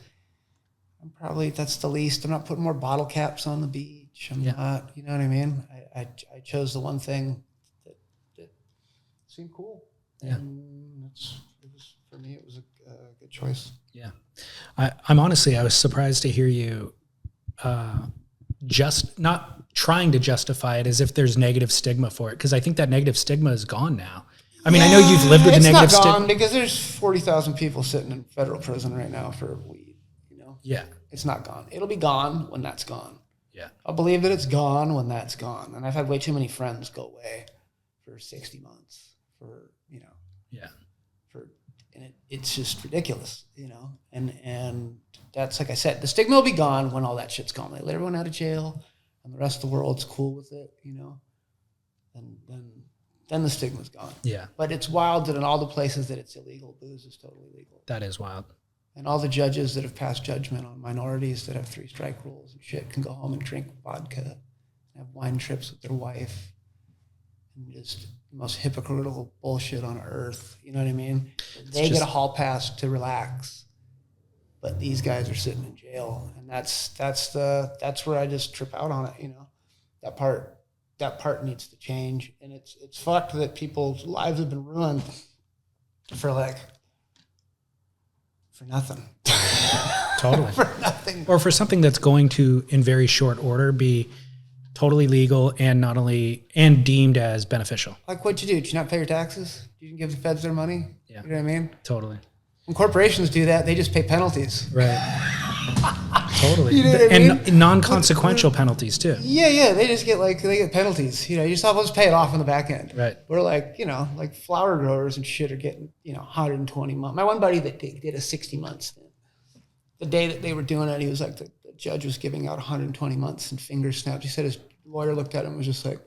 Speaker 2: that's the least. I'm not putting more bottle caps on the beach. I'm not, you know what I mean? I chose the one thing that seemed cool. Yeah. And for me, it was a good choice.
Speaker 1: Yeah. I was surprised to hear you just not trying to justify it as if there's negative stigma for it. Because I think that negative stigma is gone now. I mean, I know you've lived with the negative stigma.
Speaker 2: It's not gone because there's 40,000 people sitting in federal prison right now for weed, you know?
Speaker 1: Yeah.
Speaker 2: It's not gone. It'll be gone when that's gone.
Speaker 1: Yeah. I'll
Speaker 2: believe that it's gone when that's gone. And I've had way too many friends go away for 60 months for, you know.
Speaker 1: Yeah.
Speaker 2: And it's just ridiculous, you know? And that's, like I said, the stigma will be gone when all that shit's gone. They let everyone out of jail and the rest of the world's cool with it, you know? And then the stigma's gone.
Speaker 1: Yeah.
Speaker 2: But it's wild that in all the places that it's illegal, booze is totally legal.
Speaker 1: That is wild.
Speaker 2: And all the judges that have passed judgment on minorities that have 3-strike rules and shit can go home and drink vodka and have wine trips with their wife and just the most hypocritical bullshit on earth. You know what I mean? They get a hall pass to relax, but these guys are sitting in jail, and that's where I just trip out on it. You know, that part needs to change, and it's fucked that people's lives have been ruined for nothing.
Speaker 1: Totally.
Speaker 2: For nothing.
Speaker 1: Or for something that's going to, in very short order, be totally legal and deemed as beneficial.
Speaker 2: Like, what'd you do? Did you not pay your taxes? You didn't give the feds their money?
Speaker 1: Yeah.
Speaker 2: You know what I mean?
Speaker 1: Totally.
Speaker 2: When corporations do that, they just pay penalties.
Speaker 1: Right. Totally.
Speaker 2: You know what I mean?
Speaker 1: And non-consequential penalties too.
Speaker 2: Yeah. They just get penalties. You know, you're supposed to pay it off on the back end.
Speaker 1: Right.
Speaker 2: We're like, you know, like flower growers and shit are getting, you know, 120 months. My one buddy that did a 60 months thing, the day that they were doing it, he was like, the judge was giving out 120 months and fingers snapped. He said his lawyer looked at him and was just like,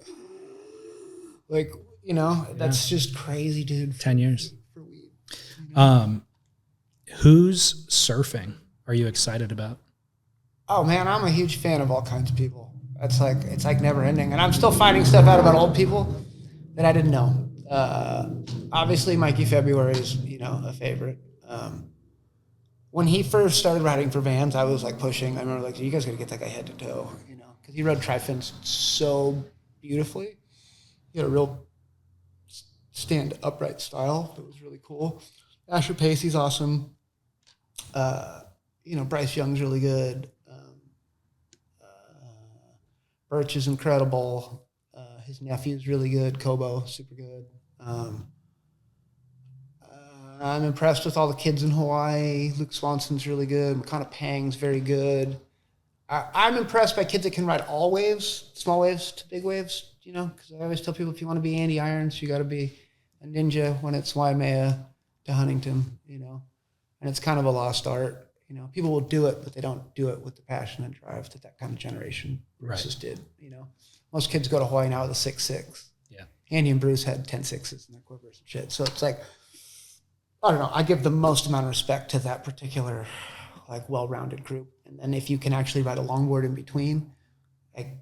Speaker 2: you know, that's just crazy, dude.
Speaker 1: 10 years.
Speaker 2: For weed. You know?
Speaker 1: Who's surfing are you excited about?
Speaker 2: Oh man, I'm a huge fan of all kinds of people. It's like never ending. And I'm still finding stuff out about old people that I didn't know. Obviously Mikey February is, you know, a favorite. When he first started riding for Vans, I was like pushing. I remember like, you guys got to get that guy head to toe, you know, because he rode tri-fins so beautifully. He had a real stand upright style that was really cool. Asher Pacey's awesome. You know, Bryce Young's really good. Birch is incredible. His nephew's really good. Kobo, super good. I'm impressed with all the kids in Hawaii. Luke Swanson's really good. Makana Pang's very good. I'm impressed by kids that can ride all waves, small waves to big waves, you know, because I always tell people if you want to be Andy Irons, you got to be a ninja when it's Waimea to Huntington, you know. and it's kind of a lost art. You know, people will do it, but they don't do it with the passion and drive that that kind of generation Bruce's did. You know, most kids go to Hawaii now with a 6'6".
Speaker 1: Yeah.
Speaker 2: Andy and Bruce had 10 6s in their quivers and shit. So it's like, I don't know. I give the most amount of respect to that particular, like, well-rounded group. And then if you can actually ride a longboard in between, like,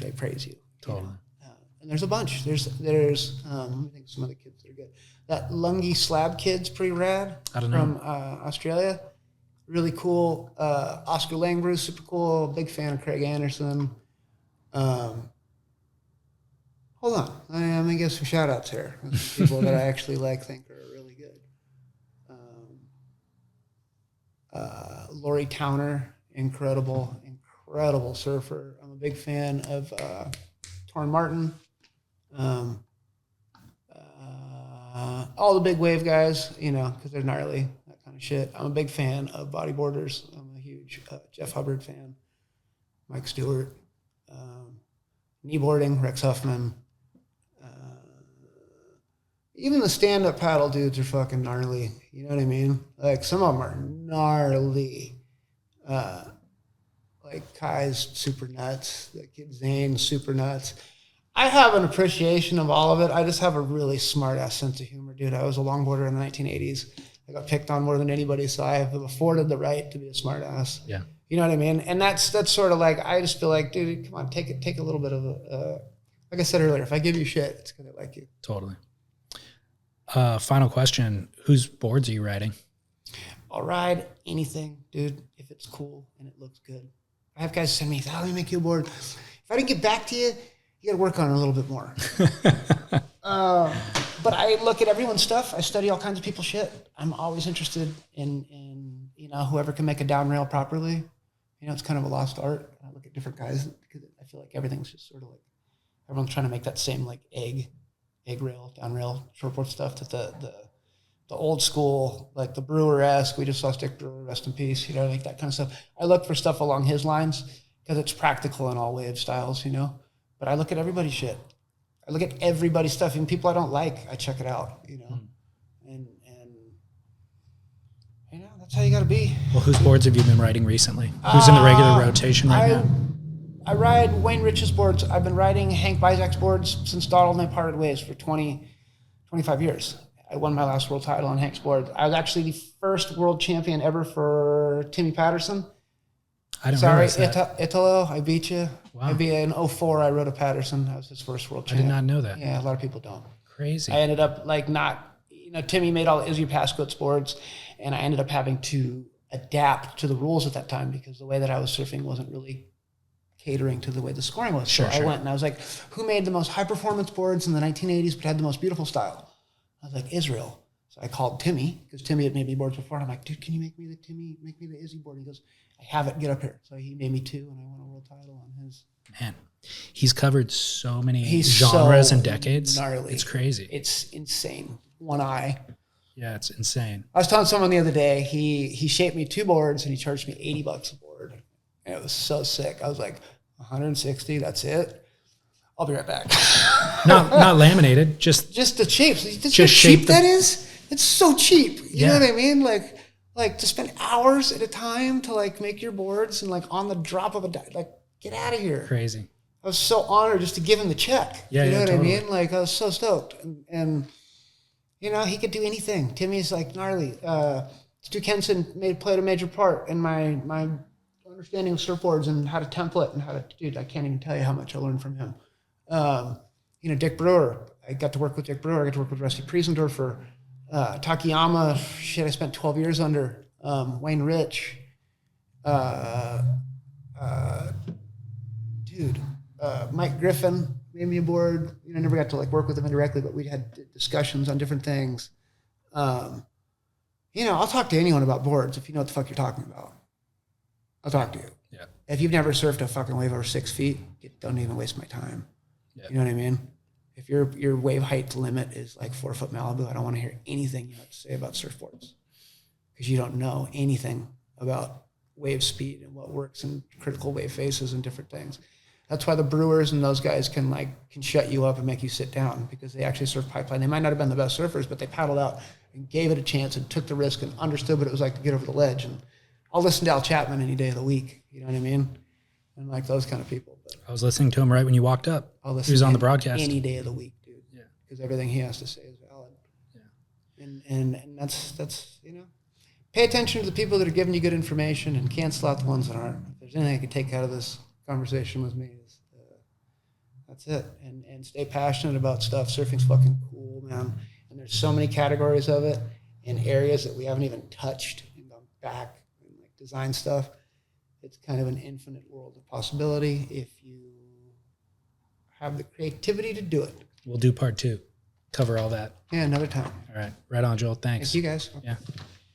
Speaker 2: they praise you.
Speaker 1: Totally.
Speaker 2: You know? And there's a bunch. There's let me think of some other kids that are good. That Lungi Slab kid's pretty rad.
Speaker 1: I don't know.
Speaker 2: From Australia. Really cool. Oscar Langbrew, super cool. Big fan of Craig Anderson. Hold on. I'm going to give some shout outs here. People that I actually think are really good. Lori Towner, incredible surfer. I'm a big fan of Torn Martin. All the big wave guys, you know, because they're gnarly, that kind of shit. I'm a big fan of bodyboarders. I'm a huge Jeff Hubbard fan. Mike Stewart. Kneeboarding, Rex Huffman. Even the stand-up paddle dudes are fucking gnarly. You know what I mean? Like, some of them are gnarly. Like, Kai's super nuts. The kid Zane's super nuts. I have an appreciation of all of it. I just have a really smart-ass sense of humor, dude. I was a longboarder in the 1980s. I got picked on more than anybody, so I have afforded the right to be a smart-ass. Yeah. You know what I mean? And that's sort of like, I just feel like, dude, come on, take a little bit of a, like I said earlier, if I give you shit, it's because I like you.
Speaker 1: Totally. Final question. Whose boards are you riding?
Speaker 2: I'll ride anything, dude, if it's cool and it looks good. I have guys send me, let me make you a board. If I didn't get back to you, you got to work on it a little bit more. But I look at everyone's stuff. I study all kinds of people's shit. I'm always interested in you know, whoever can make a down rail properly. You know, it's kind of a lost art. I look at different guys because I feel like everything's just sort of like, everyone's trying to make that same like egg rail, down rail, shortboard stuff that the old school, like the Brewer-esque, we just lost Dick Brewer, rest in peace, you know, like that kind of stuff. I look for stuff along his lines because it's practical in all wave styles, you know. But I look at everybody's shit. I look at everybody's stuff, even people I don't like, I check it out, you know. And you know, that's how you got to be.
Speaker 1: Well, whose boards have you been riding recently? Who's in the regular rotation right now?
Speaker 2: I ride Wayne Rich's boards. I've been riding Hank Bizak's boards since Donald and I parted ways for 25 years. I won my last world title on Hank's board. I was actually the first world champion ever for Timmy Patterson.
Speaker 1: I didn't realize that.
Speaker 2: Italo, I beat you.
Speaker 1: Wow.
Speaker 2: In 04, I rode a Patterson. That was his first world champ.
Speaker 1: I did not know that.
Speaker 2: Yeah, a lot of people don't.
Speaker 1: Crazy.
Speaker 2: I ended up Timmy made all Izzy Pasco's boards, and I ended up having to adapt to the rules at that time because the way that I was surfing wasn't really catering to the way the scoring was. So I went and I was like, who made the most high performance boards in the 1980s but had the most beautiful style? I was like, Israel. So I called Timmy because Timmy had made me boards before. And I'm like, dude, can you make me the Izzy board? He goes, I have it, get up here. So he made me 2 and I won a world title on his.
Speaker 1: Man, he's covered so many genres and decades.
Speaker 2: Gnarly.
Speaker 1: It's crazy.
Speaker 2: It's insane. One eye.
Speaker 1: Yeah, it's insane.
Speaker 2: I was telling someone the other day, he shaped me 2 boards and he charged me $80 a board. And it was so sick. I was like, 160, that's it. I'll be right back.
Speaker 1: not laminated, just
Speaker 2: the shape. Just how cheap that is? It's so cheap. You know what I mean? Like to spend hours at a time to like make your boards and like on the drop of a dime, like get out of here.
Speaker 1: Crazy.
Speaker 2: I was so honored just to give him the check. You know what totally. I mean? Like I was so stoked. And you know, he could do anything. Timmy's like gnarly. Stu Kenson played a major part in my understanding of surfboards and how to template and dude, I can't even tell you how much I learned from him. You know, Dick Brewer, I got to work with Dick Brewer. I got to work with Rusty Priesendorfer, Takayama. Shit, I spent 12 years under Wayne Rich. Mike Griffin made me a board. You know, I never got to like work with him indirectly, but we had discussions on different things. You know, I'll talk to anyone about boards if you know what the fuck you're talking about. I'll talk to you.
Speaker 1: Yeah. If
Speaker 2: you've never surfed a fucking wave over 6 feet, don't even waste my time. Yeah. You know what I mean? If your wave height limit is like 4 foot Malibu, I don't want to hear anything you have to say about surfboards because you don't know anything about wave speed and what works in critical wave faces and different things. That's why the brewers and those guys can shut you up and make you sit down, because they actually surf pipeline. They might not have been the best surfers, but they paddled out and gave it a chance and took the risk and understood what it was like to get over the ledge. And I'll listen to Al Chapman any day of the week. You know what I mean? And like those kind of people. But
Speaker 1: I was listening to him right when you walked up.
Speaker 2: I'll listen
Speaker 1: he was
Speaker 2: to
Speaker 1: on the
Speaker 2: him
Speaker 1: broadcast.
Speaker 2: any day of the week, dude.
Speaker 1: Yeah.
Speaker 2: Because everything he has to say is valid.
Speaker 1: Yeah.
Speaker 2: And that's pay attention to the people that are giving you good information and cancel out the ones that aren't. If there's anything I could take out of this conversation with me, that's it. And stay passionate about stuff. Surfing's fucking cool, man. And there's so many categories of it in areas that we haven't even touched and gone back and design stuff. It's kind of an infinite world of possibility if you have the creativity to do it.
Speaker 1: We'll do part 2. Cover all that.
Speaker 2: Yeah, another time.
Speaker 1: All right. Right on, Joel. Thanks.
Speaker 2: Thank you, guys.
Speaker 1: Yeah.